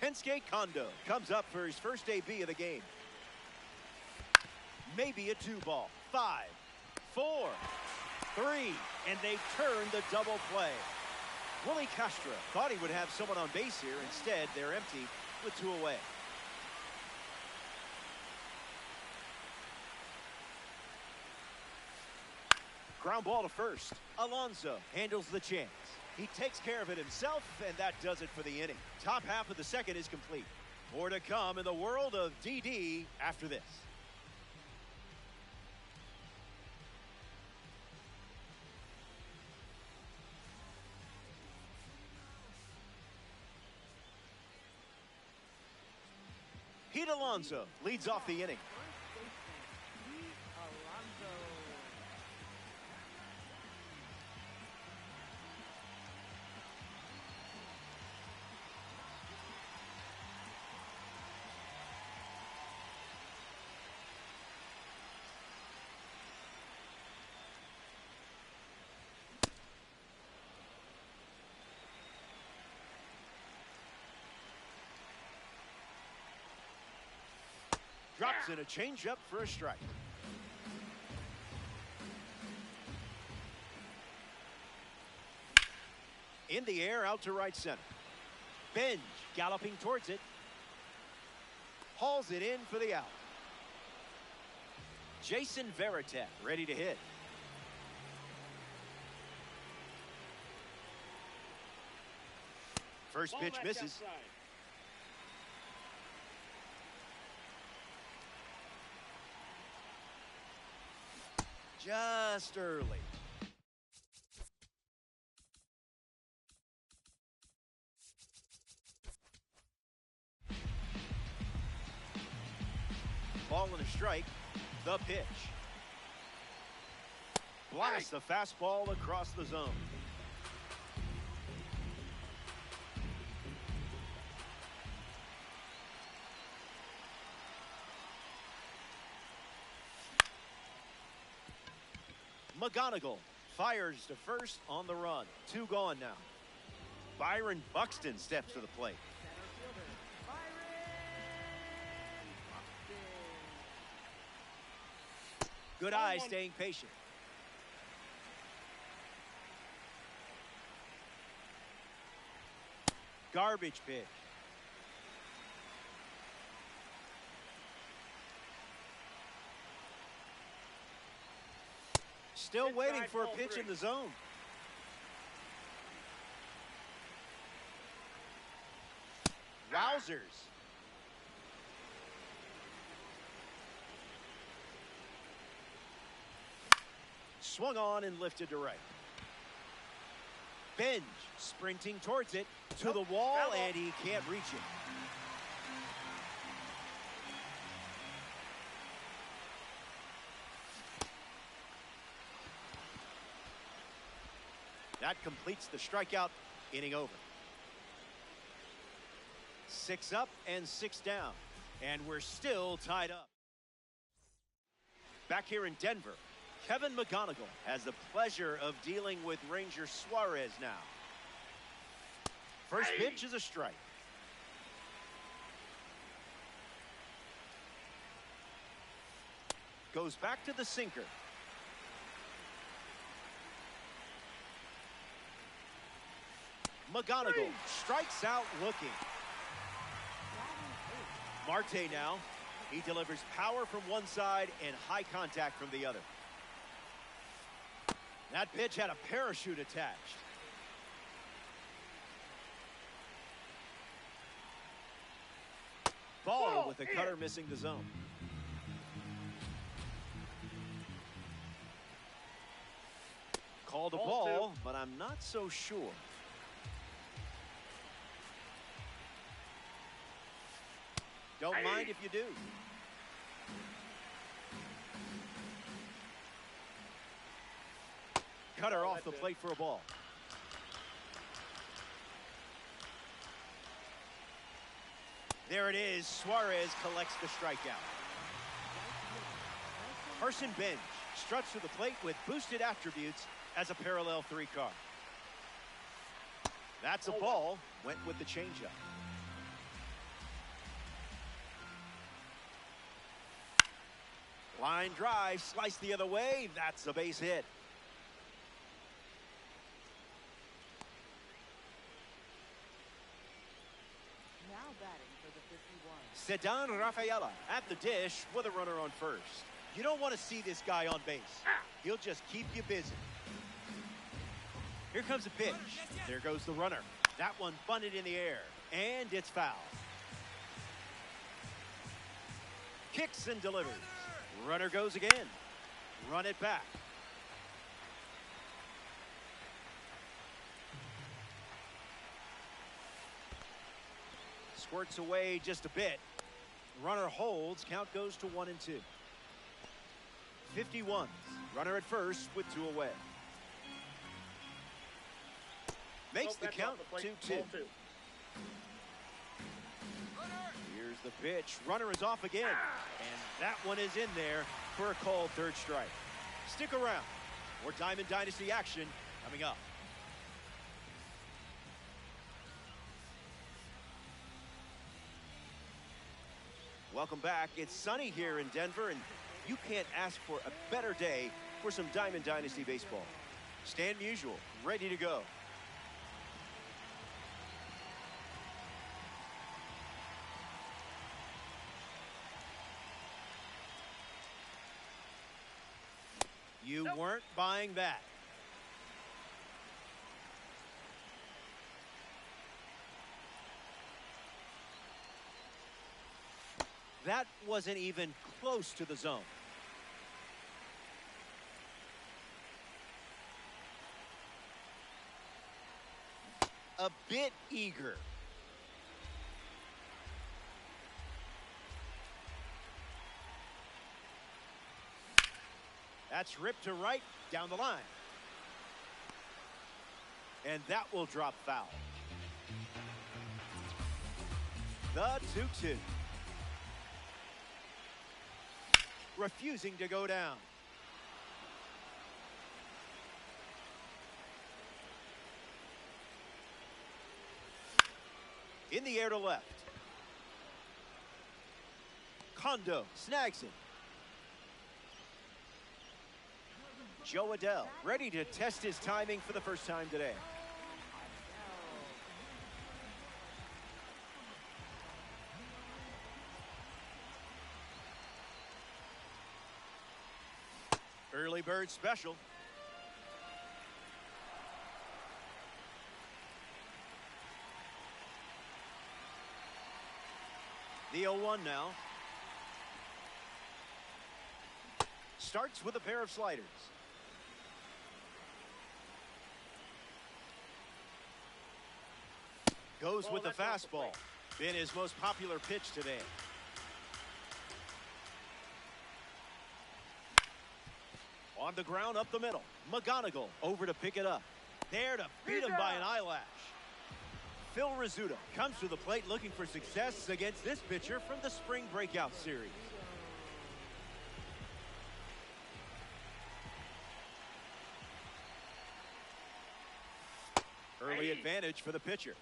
Kensuke Kondo comes up for his first AB of the game. Maybe a 2-ball. 5, 4, 3, and they turn the double play. Willie Castro thought he would have someone on base here. Instead, they're empty with 2 away. Ground ball to first. Alonso handles the chance. He takes care of it himself, and that does it for the inning. Top half of the second is complete. More to come in the world of DD after this. Pete Alonso leads off the inning. Drops in a changeup for a strike. In the air, out to right center. Benj galloping towards it. Hauls it in for the out. Jason Varitek ready to hit. First pitch misses. Just early. Ball and a strike. The pitch. Blasts the fastball across the zone. McGonigal fires to first on the run. 2 gone now. Byron Buxton steps to the plate. Good eye staying patient. Garbage pitch. Still waiting for a pitch in the zone. Wowzers. Swung on and lifted to right. Benj sprinting towards it to the wall, and he can't reach it. That completes the strikeout. Inning over. 6 up and 6 down. And we're still tied up. Back here in Denver, Kevin McGonigal has the pleasure of dealing with Ranger Suarez now. First pitch is a strike. Goes back to the sinker. McGonigal strikes out looking. Marte now. He delivers power from one side and high contact from the other. That pitch had a parachute attached. Ball with the cutter missing the zone. Called a ball, but I'm not so sure. Don't mind if you do. Cutter off the plate for a ball. There it is. Suarez collects the strikeout. Carson Benj struts to the plate with boosted attributes as a parallel 3 car. That's a ball. Went with the changeup. Line drive, sliced the other way. That's a base hit. Now batting for the 51. Ceddanne Rafaela at the dish with a runner on first. You don't want to see this guy on base. He'll just keep you busy. Here comes a pitch. There goes the runner. That one bunted in the air, and it's foul. Kicks and delivers. Runner goes again. Run it back. Squirts away just a bit. Runner holds. Count goes to 1-2. 51. Runner at first with 2 away. Makes the count 2-2. Here's the pitch. Runner is off again. And that one is in there for a called third strike. Stick around. More Diamond Dynasty action coming up. Welcome back. It's sunny here in Denver, and you can't ask for a better day for some Diamond Dynasty baseball. Stan Musial, ready to go. You weren't buying that. That wasn't even close to the zone. A bit eager. That's ripped to right down the line. And that will drop foul. The 2-2. Refusing to go down. In the air to left. Kondo snags it. Jo Adell ready to test his timing for the first time today. Early bird special. The 0-1 now. Starts with a pair of sliders. Goes with the fastball. Been his most popular pitch today. On the ground up the middle. McGonigal over to pick it up. There to beat him by an eyelash. Phil Rizzuto comes to the plate looking for success against this pitcher from the spring breakout series. Early advantage for the pitcher.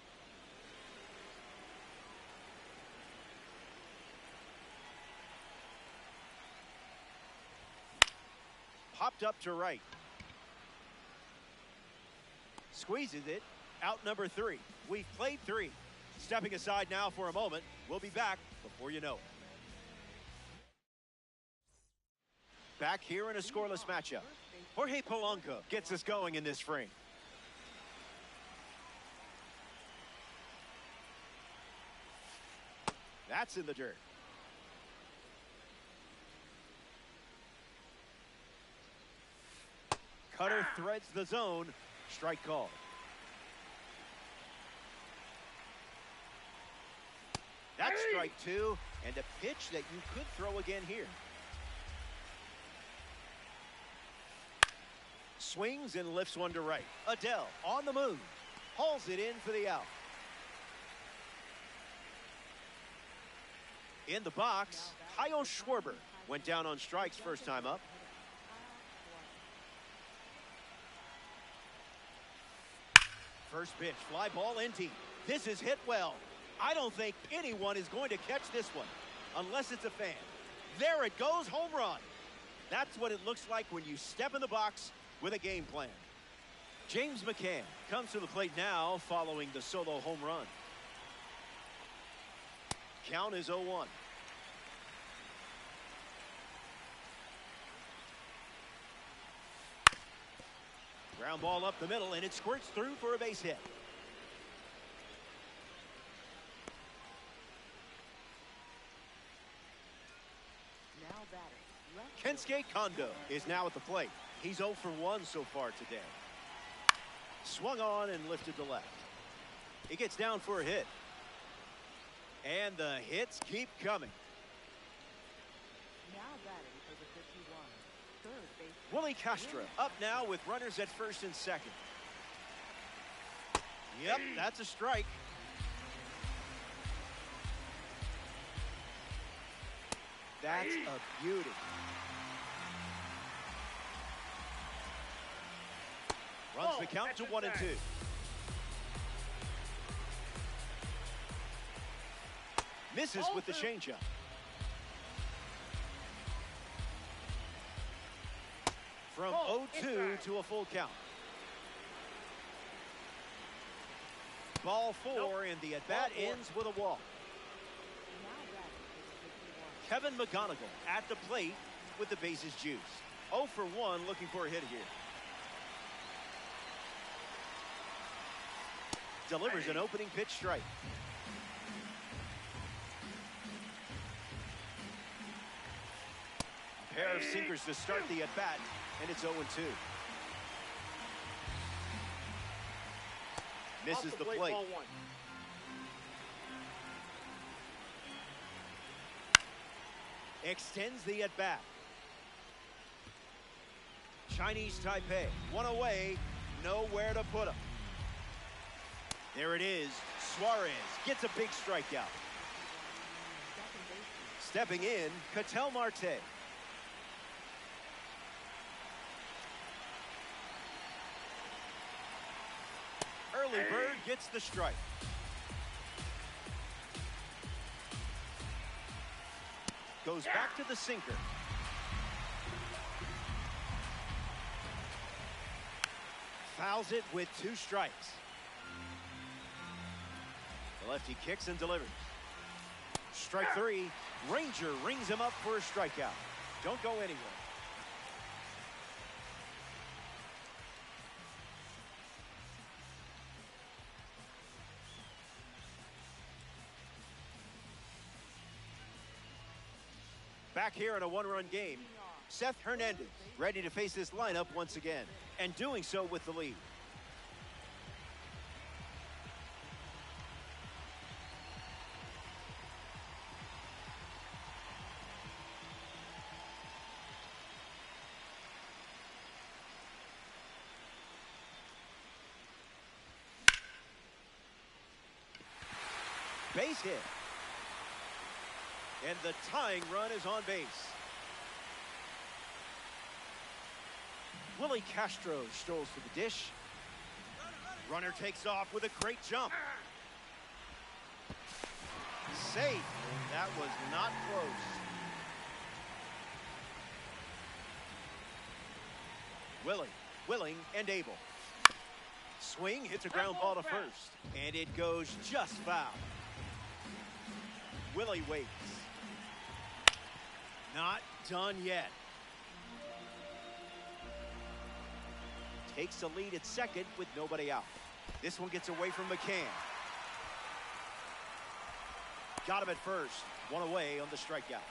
Popped up to right. Squeezes it. Out number 3. We've played 3. Stepping aside now for a moment. We'll be back before you know it. Back here in a scoreless matchup. Jorge Polanco gets us going in this frame. That's in the dirt. Cutter threads the zone. Strike call. That's strike 2, and a pitch that you could throw again here. Swings and lifts one to right. Adell on the move. Hauls it in for the out. In the box, Kyle Schwarber went down on strikes first time up. First pitch, fly ball in deep. This is hit well. I don't think anyone is going to catch this one, unless it's a fan. There it goes, home run. That's what it looks like when you step in the box with a game plan. James McCann comes to the plate now following the solo home run. Count is 0-1. Ground ball up the middle, and it squirts through for a base hit. Now batting. Kensuke Kondo is now at the plate. He's 0 for 1 so far today. Swung on and lifted to left. He gets down for a hit. And the hits keep coming. Now batting for the 51. Third base. Willie Castro up now with runners at first and second. Yep, that's a strike. That's a beauty. Runs the count to 1 and 2. Misses with the changeup. From 0-2 to a full count. Ball 4, and the at-bat ends with a walk. Now batting for the 51. Kevin McGonigal at the plate with the bases juiced. 0 for 1, looking for a hit here. Delivers an opening pitch strike. Pair of sinkers to start the at-bat, and it's 0-2. Misses the plate. Extends the at-bat. Chinese Taipei, one away, nowhere to put him. There it is. Suarez gets a big strikeout. Second baseman. Stepping in, Ketel Marte. Early bird gets the strike. Goes back to the sinker. Fouls it with 2 strikes. The lefty kicks and delivers. Strike 3. Ranger rings him up for a strikeout. Don't go anywhere. Back here in a 1-run game, Seth Hernandez ready to face this lineup once again, and doing so with the lead. Base hit. And the tying run is on base. Willie Castro strolls to the dish. Runner takes off with a great jump. Safe. That was not close. Willing and able. Swing hits a ground ball to first. And it goes just foul. Willie waits. Not done yet. Takes the lead at second with nobody out. This one gets away from McCann. Got him at first. One away on the strikeout.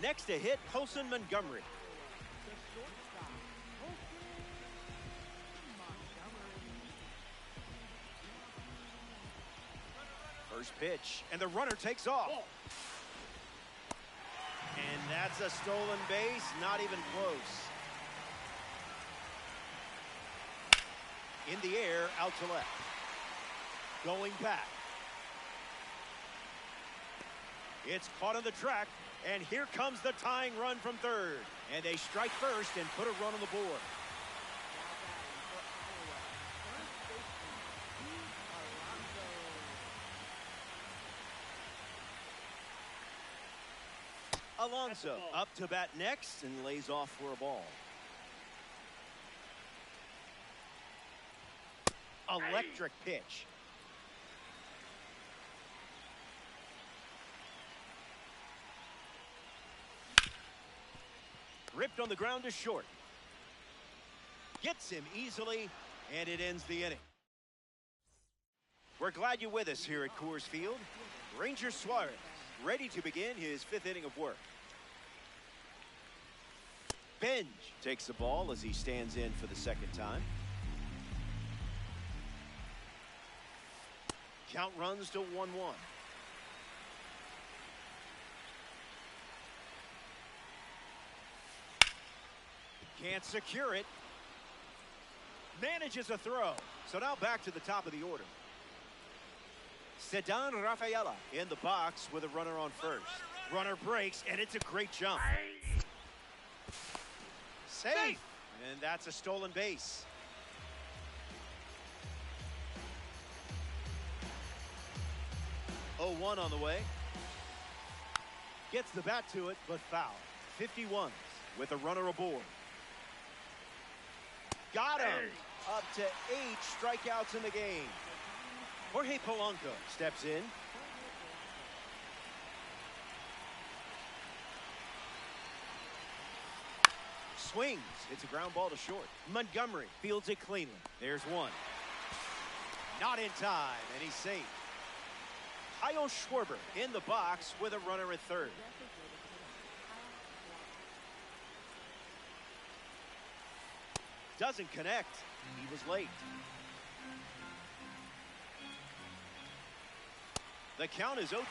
Next to hit, Colson Montgomery. The shortstop. Montgomery. First pitch, and the runner takes off. And that's a stolen base, not even close. In the air, out to left. Going back. It's caught on the track, and here comes the tying run from third. And they strike first and put a run on the board. Alonso up to bat next and lays off for a ball. Electric pitch. Ripped on the ground to short. Gets him easily, and it ends the inning. We're glad you're with us here at Coors Field. Ranger Suarez ready to begin his fifth inning of work. Benj takes the ball as he stands in for the second time. Count runs to 1-1. Can't secure it. Manages a throw. So now back to the top of the order. Ceddanne Rafaela in the box with a runner on first. Runner breaks, and it's a great jump. Safe. And that's a stolen base. Oh, 1 on the way. Gets the bat to it, but foul. 51 with a runner aboard. Got him. Up to 8 strikeouts in the game. Jorge Polanco steps in. Swings. It's a ground ball to short. Montgomery fields it cleanly. There's one. Not in time, and he's safe. Kyle Schwarber in the box with a runner at third. Doesn't connect. He was late. The count is 0-2.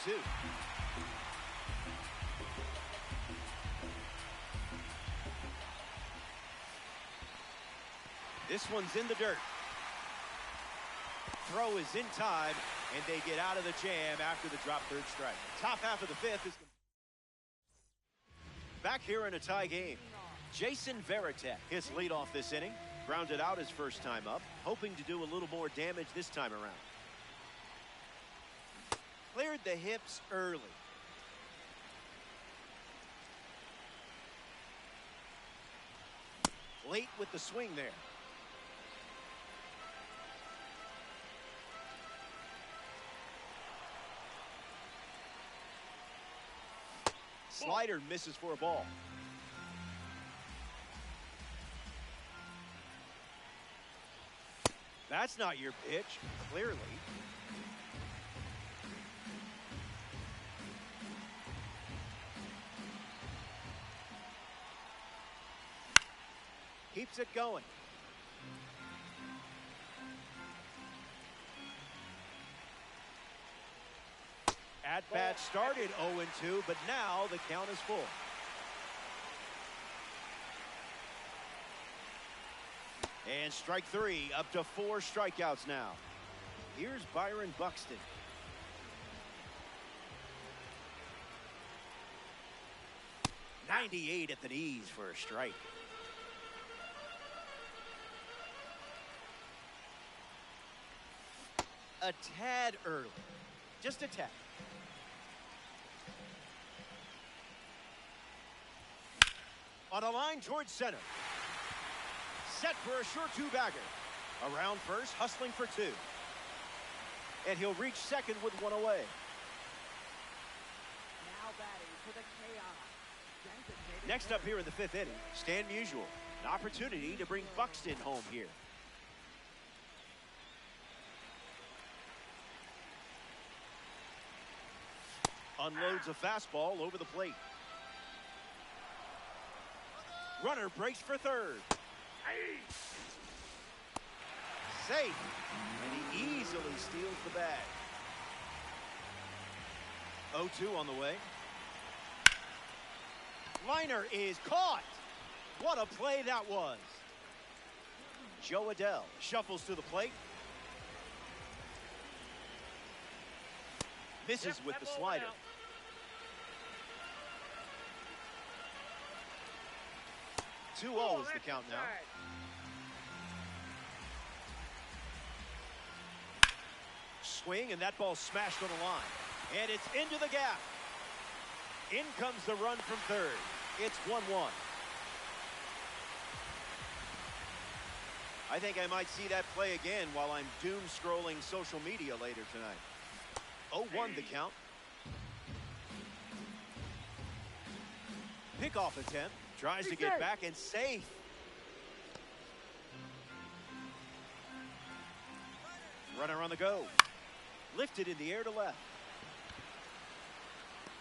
This one's in the dirt. Throw is in time, and they get out of the jam after the drop third strike. Top half of the fifth is back here in a tie game. Jason Varitek, his leadoff this inning, grounded out his first time up, hoping to do a little more damage this time around. Cleared the hips early. Late with the swing there. Slider misses for a ball. That's not your pitch, clearly. Keeps it going. At-bat started 0-2, but now the count is full. And strike three, up to 4 strikeouts now. Here's Byron Buxton. .98 at the knees for a strike. A tad early. Just a tad. On a line towards center. Set for a short two-bagger. Around first, hustling for 2. And he'll reach second with 1 away. Now batting for the chaos. Next up here in the 5th inning, Stan Musial. An opportunity to bring Buxton home here. Unloads a fastball over the plate. Runner breaks for third. Safe. And he easily steals the bag. 0-2 on the way. Liner is caught. What a play that was. Jo Adell shuffles to the plate. Misses with the slider. Two 2-0 is the count now. Swing, and that ball smashed on the line. And it's into the gap. In comes the run from third. It's 1-1. I think I might see that play again while I'm doom scrolling social media later tonight. 0-1 the count. Pickoff attempt. Tries to get back and safe. Runner on the go. Lifted in the air to left.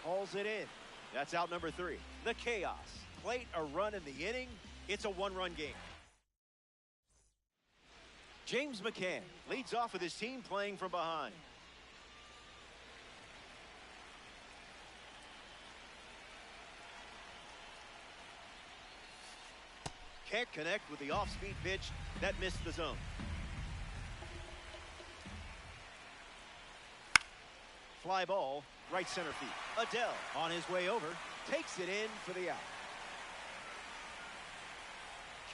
Hauls it in. That's out number 3. The Chaos. Plate a run in the inning. It's a one-run game. James McCann leads off with his team playing from behind. Can't connect with the off-speed pitch that missed the zone. Fly ball, right center field. Adele on his way over, takes it in for the out.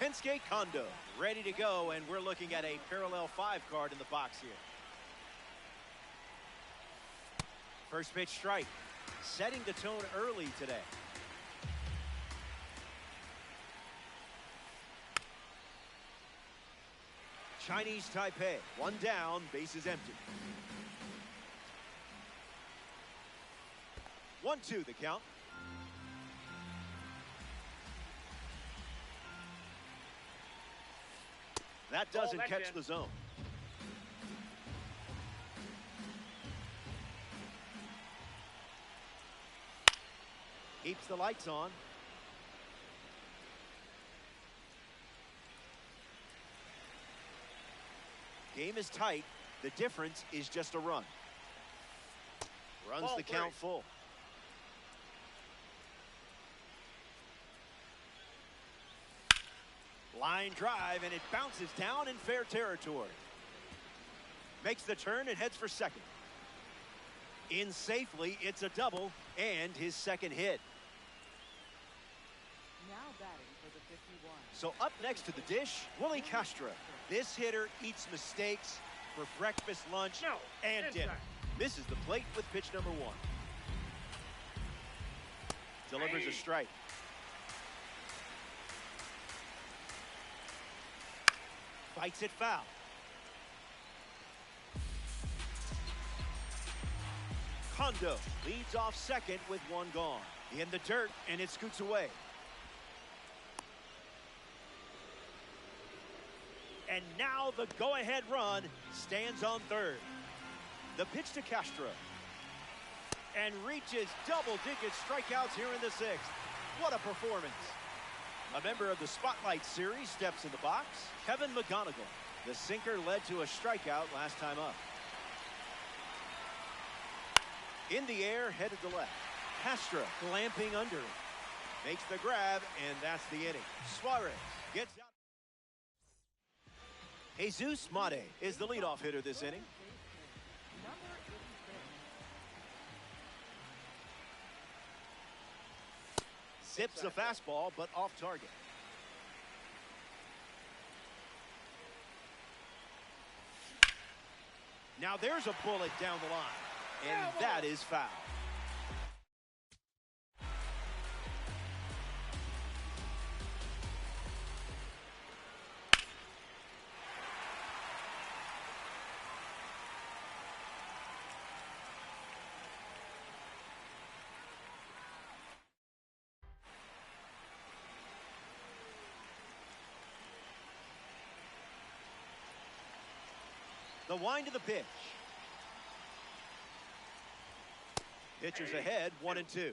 Kensuke Kondo ready to go, and we're looking at a parallel 5 card in the box here. First pitch strike, setting the tone early today. Chinese Taipei, 1 down, bases empty. 1-2 the count. That doesn't catch the zone. Keeps the lights on. Game is tight. The difference is just a run. Runs the count full. Line drive, and it bounces down in fair territory. Makes the turn and heads for second. In safely, it's a double and his second hit. Now batting for the 51. So up next to the dish, Willie Castro. This hitter eats mistakes for breakfast, lunch, and dinner. Misses the plate with pitch number 1. Delivers a strike. Fights it foul. Kondo leads off second with 1 gone. In the dirt, and it scoots away. And now the go-ahead run stands on third. The pitch to Castro. And reaches double-digit strikeouts here in the 6th. What a performance. A member of the Spotlight Series steps in the box. Kevin McGonigal. The sinker led to a strikeout last time up. In the air, headed to left. Castro clamping under it. Makes the grab, and that's the inning. Suarez gets out. Jesus Mate is the leadoff hitter this inning. Number 86. Zips a fastball, but off target. Now there's a bullet down the line, and that is foul. The wind of the pitch. Pitchers ahead, 1-2.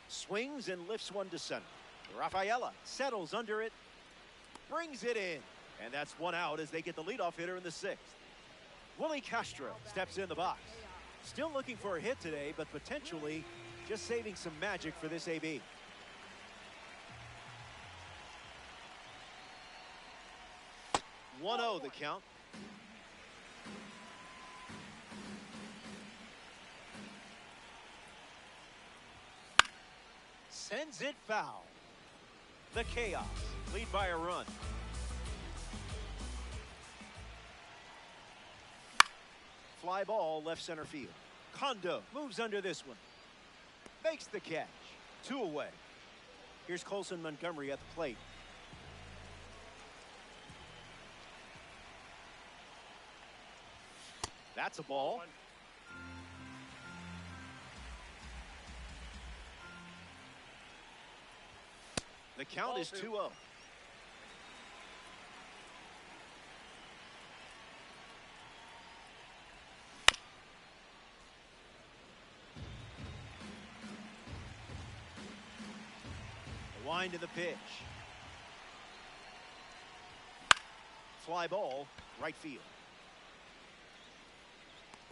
Swings and lifts one to center. Rafaela settles under it, brings it in, and that's 1 out as they get the leadoff hitter in the 6th. Willie Castro steps in the box. Still looking for a hit today, but potentially just saving some magic for this AB. The count. Sends it foul. The Chaos lead by a run. Fly ball left center field. Kondo moves under this one. Makes the catch. 2 away. Here's Colson Montgomery at the plate. That's a ball. The count is 2-0. The wind of the pitch. Fly ball, right field.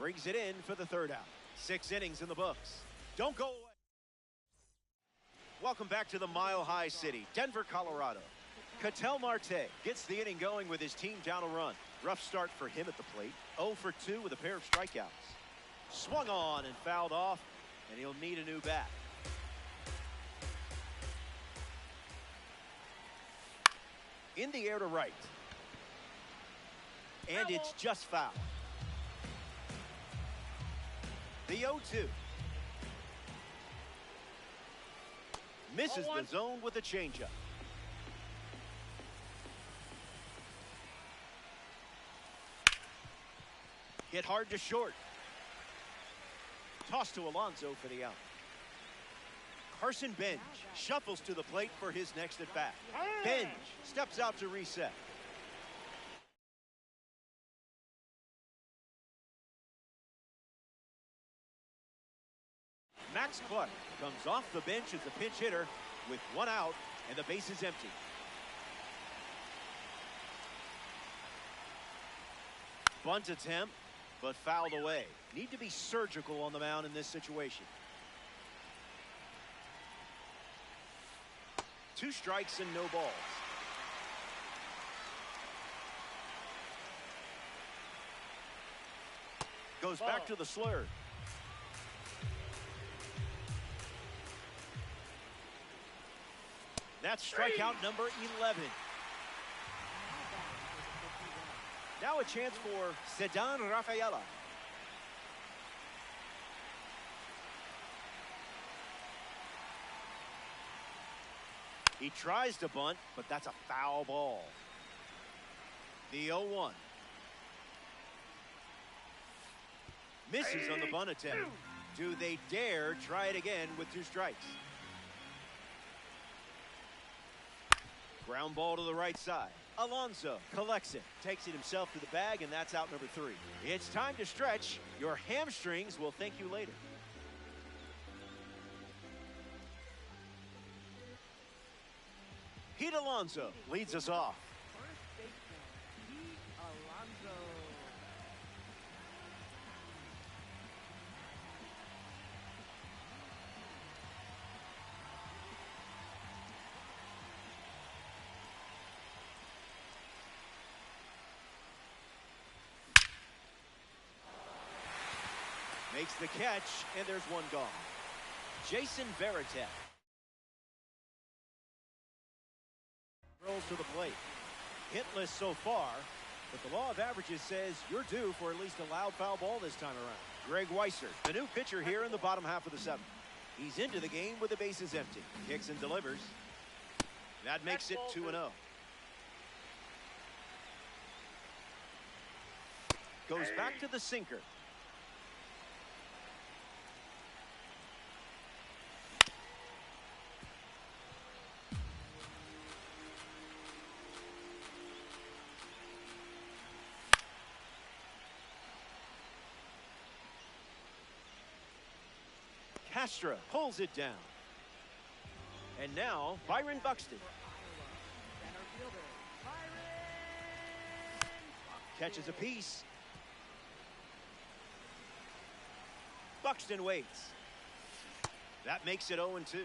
Brings it in for the third out. 6 innings in the books. Don't go away. Welcome back to the Mile High City, Denver, Colorado. Ketel Marte gets the inning going with his team down a run. Rough start for him at the plate. 0 for 2 with a pair of strikeouts. Swung on and fouled off, and he'll need a new bat. In the air to right. And it's just foul. The 0-2. Misses the zone with a changeup. Hit hard to short. Toss to Alonso for the out. Carson Bench shuffles to the plate for his next at bat. Bench steps out to reset. Max Clark comes off the bench as a pinch hitter with 1 out and the base is empty. Bunt attempt, but fouled away. Need to be surgical on the mound in this situation. 2 strikes and no balls. Goes back to the slur. That's strikeout number 11. Now a chance for Ceddanne Rafaela. He tries to bunt, but that's a foul ball. The 0-1. Misses on the bunt attempt. Do they dare try it again with 2 strikes? Ground ball to the right side. Alonso collects it, takes it himself to the bag, and that's out number 3. It's time to stretch. Your hamstrings will thank you later. Pete Alonso leads us off. First baseman, Pete Alonso. Makes the catch, and there's 1 gone. Jason Varitek rolls to the plate. Hitless so far, but the law of averages says you're due for at least a loud foul ball this time around. Greg Weissert, the new pitcher here in the bottom half of the 7th. He's into the game with the bases empty. Kicks and delivers. That makes it 2-0. Goes back to the sinker. Castro pulls it down. And now Byron Buxton. Center fielder, Byron. Catches a piece. Buxton waits. That makes it 0-2.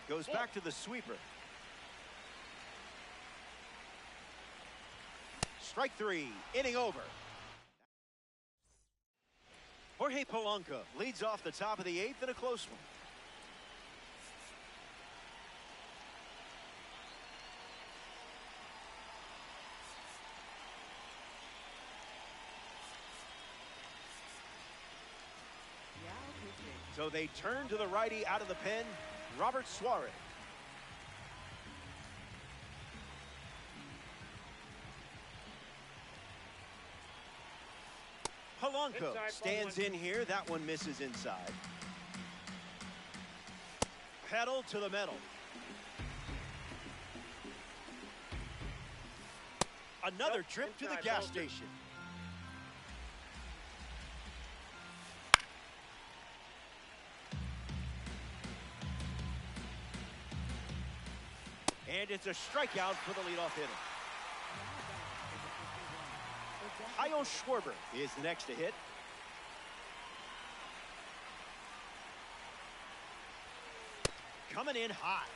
Goes back to the sweeper. Strike 3, inning over. Jorge Polanco leads off the top of the 8th in a close one. Now pitching. So they turn to the righty out of the pen, Robert Suarez. Polanco stands in here. That one misses inside. Pedal to the metal. Another trip to the gas station. And it's a strikeout for the leadoff hitter. Kyle Schwarber is the next to hit. Coming in hot.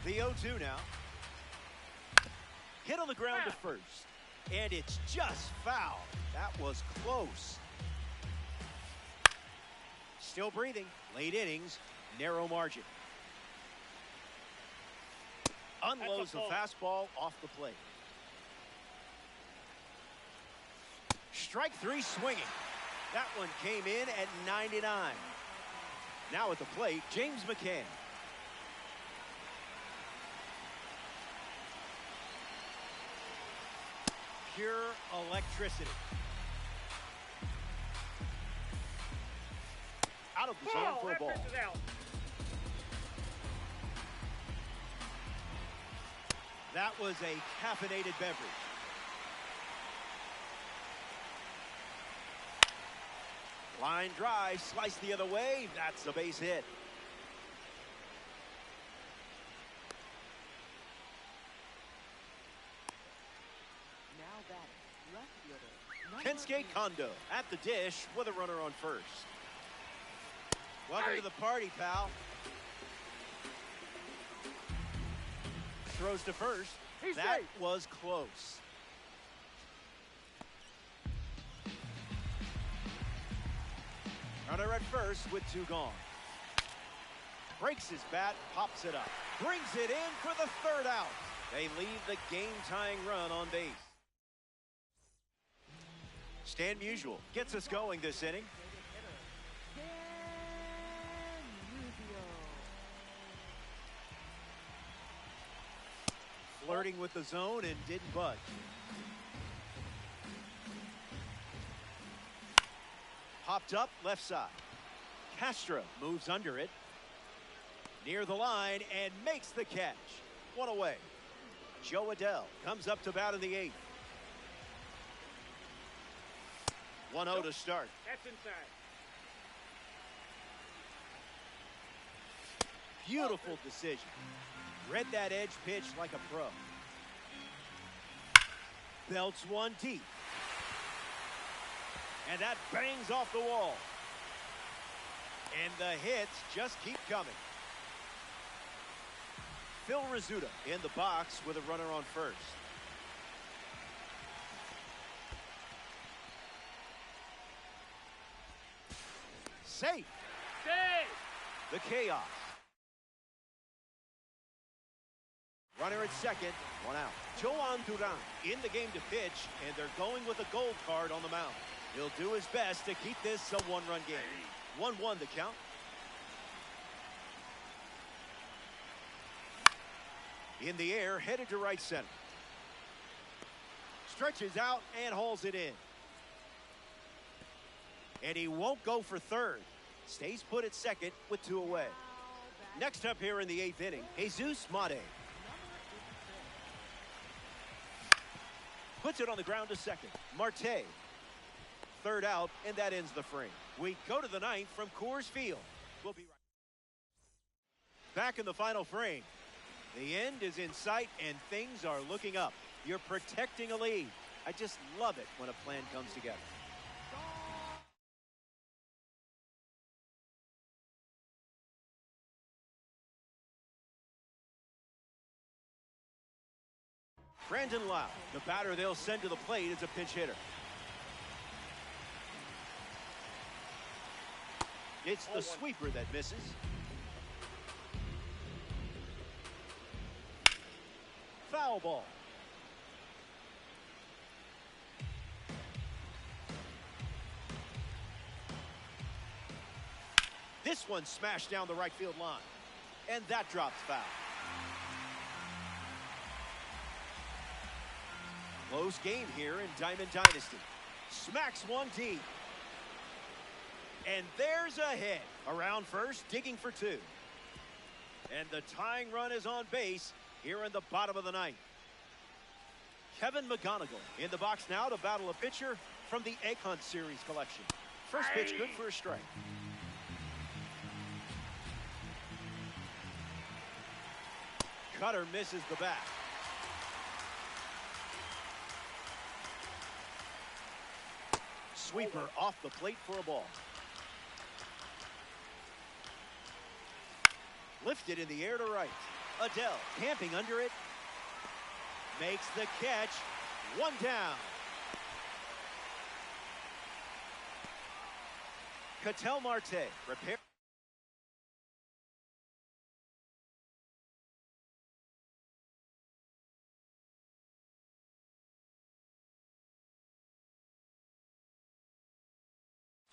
The 0-2 now. Hit on the ground to first. And it's just foul. That was close. Still breathing. Late innings. Narrow margin. Unloads the fastball off the plate. Strike three swinging. That one came in at 99. Now at the plate, James McCann. Pure electricity. Out of the zone for a ball. That was a caffeinated beverage. Line drive, slice the other way. That's a base hit. Now batting, left fielder. Kensuke Kondo at the dish with a runner on first. Welcome to the party, pal. Throws to first. That was close. Runner at first with two gone. Breaks his bat, pops it up. Brings it in for the third out. They leave the game-tying run on base. Stan Musial gets us going this inning. Flirting with the zone and didn't budge. Popped up left side. Castro moves under it. Near the line and makes the catch. One away. Joe Adell comes up to bat in the eighth. 1-0 to start. That's inside. Beautiful decision. Read that edge pitch like a pro. Belts one deep. And that bangs off the wall. And the hits just keep coming. Phil Rizzuto in the box with a runner on first. Safe. The chaos. Runner at second, one out. Joan Duran in the game to pitch, and they're going with a gold card on the mound. He'll do his best to keep this a one-run game. 1-1 the count. In the air, headed to right center. Stretches out and hauls it in. And he won't go for third. Stays put at second with two away. Next up here in the eighth inning, Jesus Mate. Puts it on the ground to second. Marte. Third out, and that ends the frame. We go to the ninth from Coors Field. We'll be right back in the final frame. The end is in sight, and things are looking up. You're protecting a lead. I just love it when a plan comes together. Brandon Lau, the batter they'll send to the plate, is a pinch hitter. It's the sweeper that misses. Foul ball. This one smashed down the right field line. And that drops foul. Close game here in Diamond Dynasty. Smacks one deep. And there's a hit. Around first, digging for two. And the tying run is on base here in the bottom of the ninth. Kevin McGonigal in the box now to battle a pitcher from the Egg Hunt Series collection. First pitch good for a strike. Cutter misses the bat. Sweeper off the plate for a ball. Lifted in the air to right. Adele camping under it. Makes the catch. One down. Ketel Marte repair.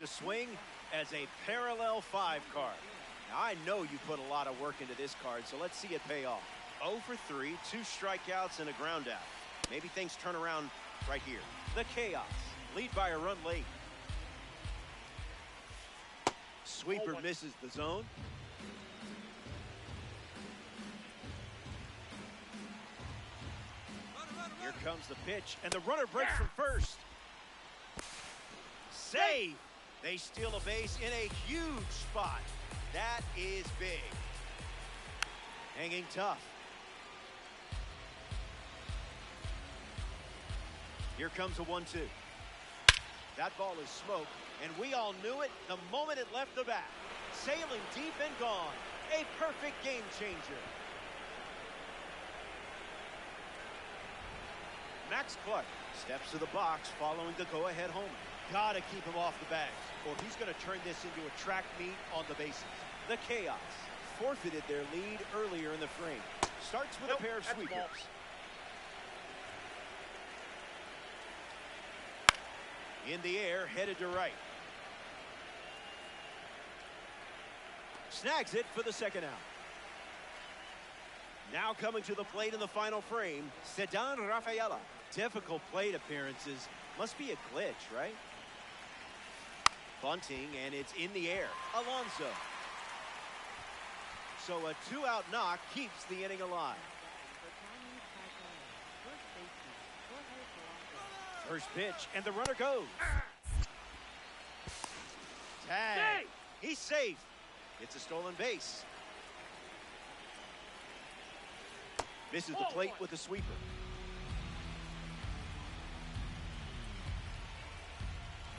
To swing as a parallel 5 card. Now, I know you put a lot of work into this card, so let's see it pay off. 0 for 3, 2 strikeouts and a ground out. Maybe things turn around right here. The chaos. Lead by a run late. Sweeper misses the zone. Here comes the pitch, and the runner breaks from first. Save! They steal a base in a huge spot. That is big. Hanging tough. Here comes a 1-2. That ball is smoke, and we all knew it the moment it left the bat. Sailing deep and gone. A perfect game changer. Max Clark steps to the box following the go-ahead homer. Gotta keep him off the bags, or he's going to turn this into a track meet on the bases. The chaos forfeited their lead earlier in the frame. Starts with a pair of sweepers. In the air, headed to right. Snags it for the second out. Now coming to the plate in the final frame, Ceddanne Rafaela. Difficult plate appearances. Must be a glitch, right? Bunting, and it's in the air. Alonso. So a 2-out knock keeps the inning alive. First pitch, and the runner goes. Tag. He's safe. It's a stolen base. Misses the plate with a sweeper.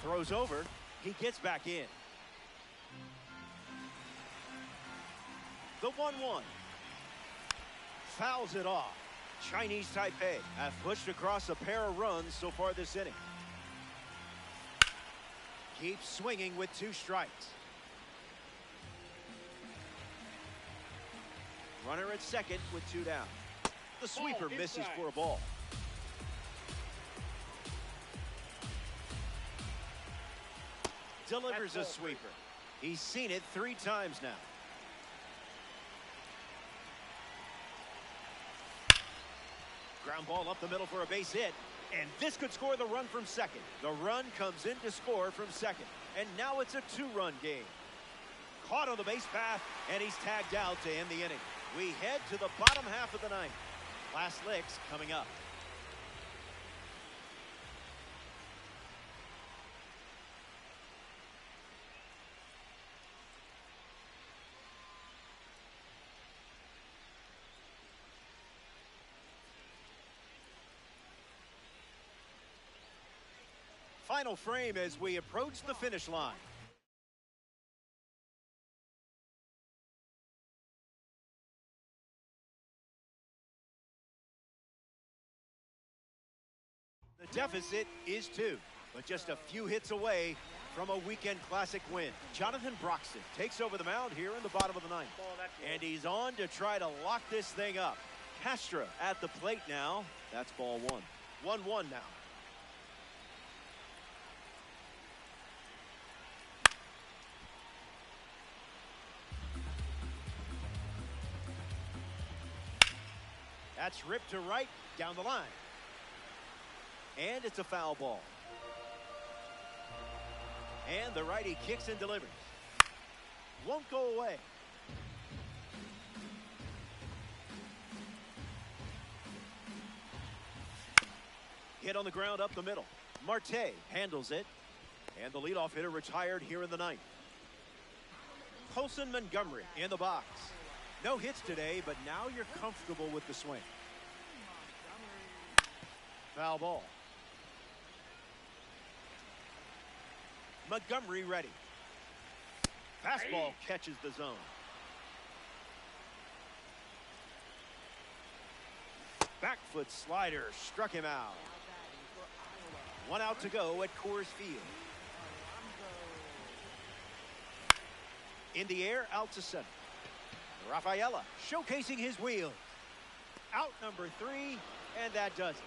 Throws over. He gets back in. The 1-1. Fouls it off. Chinese Taipei have pushed across a pair of runs so far this inning. Keeps swinging with 2 strikes. Runner at second with 2 down. The sweeper misses for a ball. Delivers a sweeper. He's seen it 3 times now. Ground ball up the middle for a base hit. And this could score the run from second. The run comes in to score from second. And now it's a 2-run game. Caught on the base path, and he's tagged out to end the inning. We head to the bottom half of the ninth. Last licks coming up. Final frame as we approach the finish line. The deficit is 2, but just a few hits away from a weekend classic win. Jonathan Broxton takes over the mound here in the bottom of the ninth. And he's on to try to lock this thing up. Castro at the plate now. That's ball 1. 1-1 now. That's ripped to right, down the line. And it's a foul ball. And the righty kicks and delivers. Won't go away. Hit on the ground up the middle. Marte handles it. And the leadoff hitter retired here in the ninth. Colson Montgomery in the box. No hits today, but now you're comfortable with the swing. Foul ball. Montgomery ready. Fastball catches the zone. Back foot slider struck him out. 1 out to go at Coors Field. In the air, out to center. Rafaela showcasing his wheels. Out number 3, and that does it.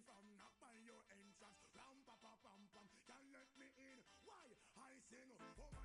From knock by your entrance, ram pa pa pam pam, can't let me in. Why? I sing.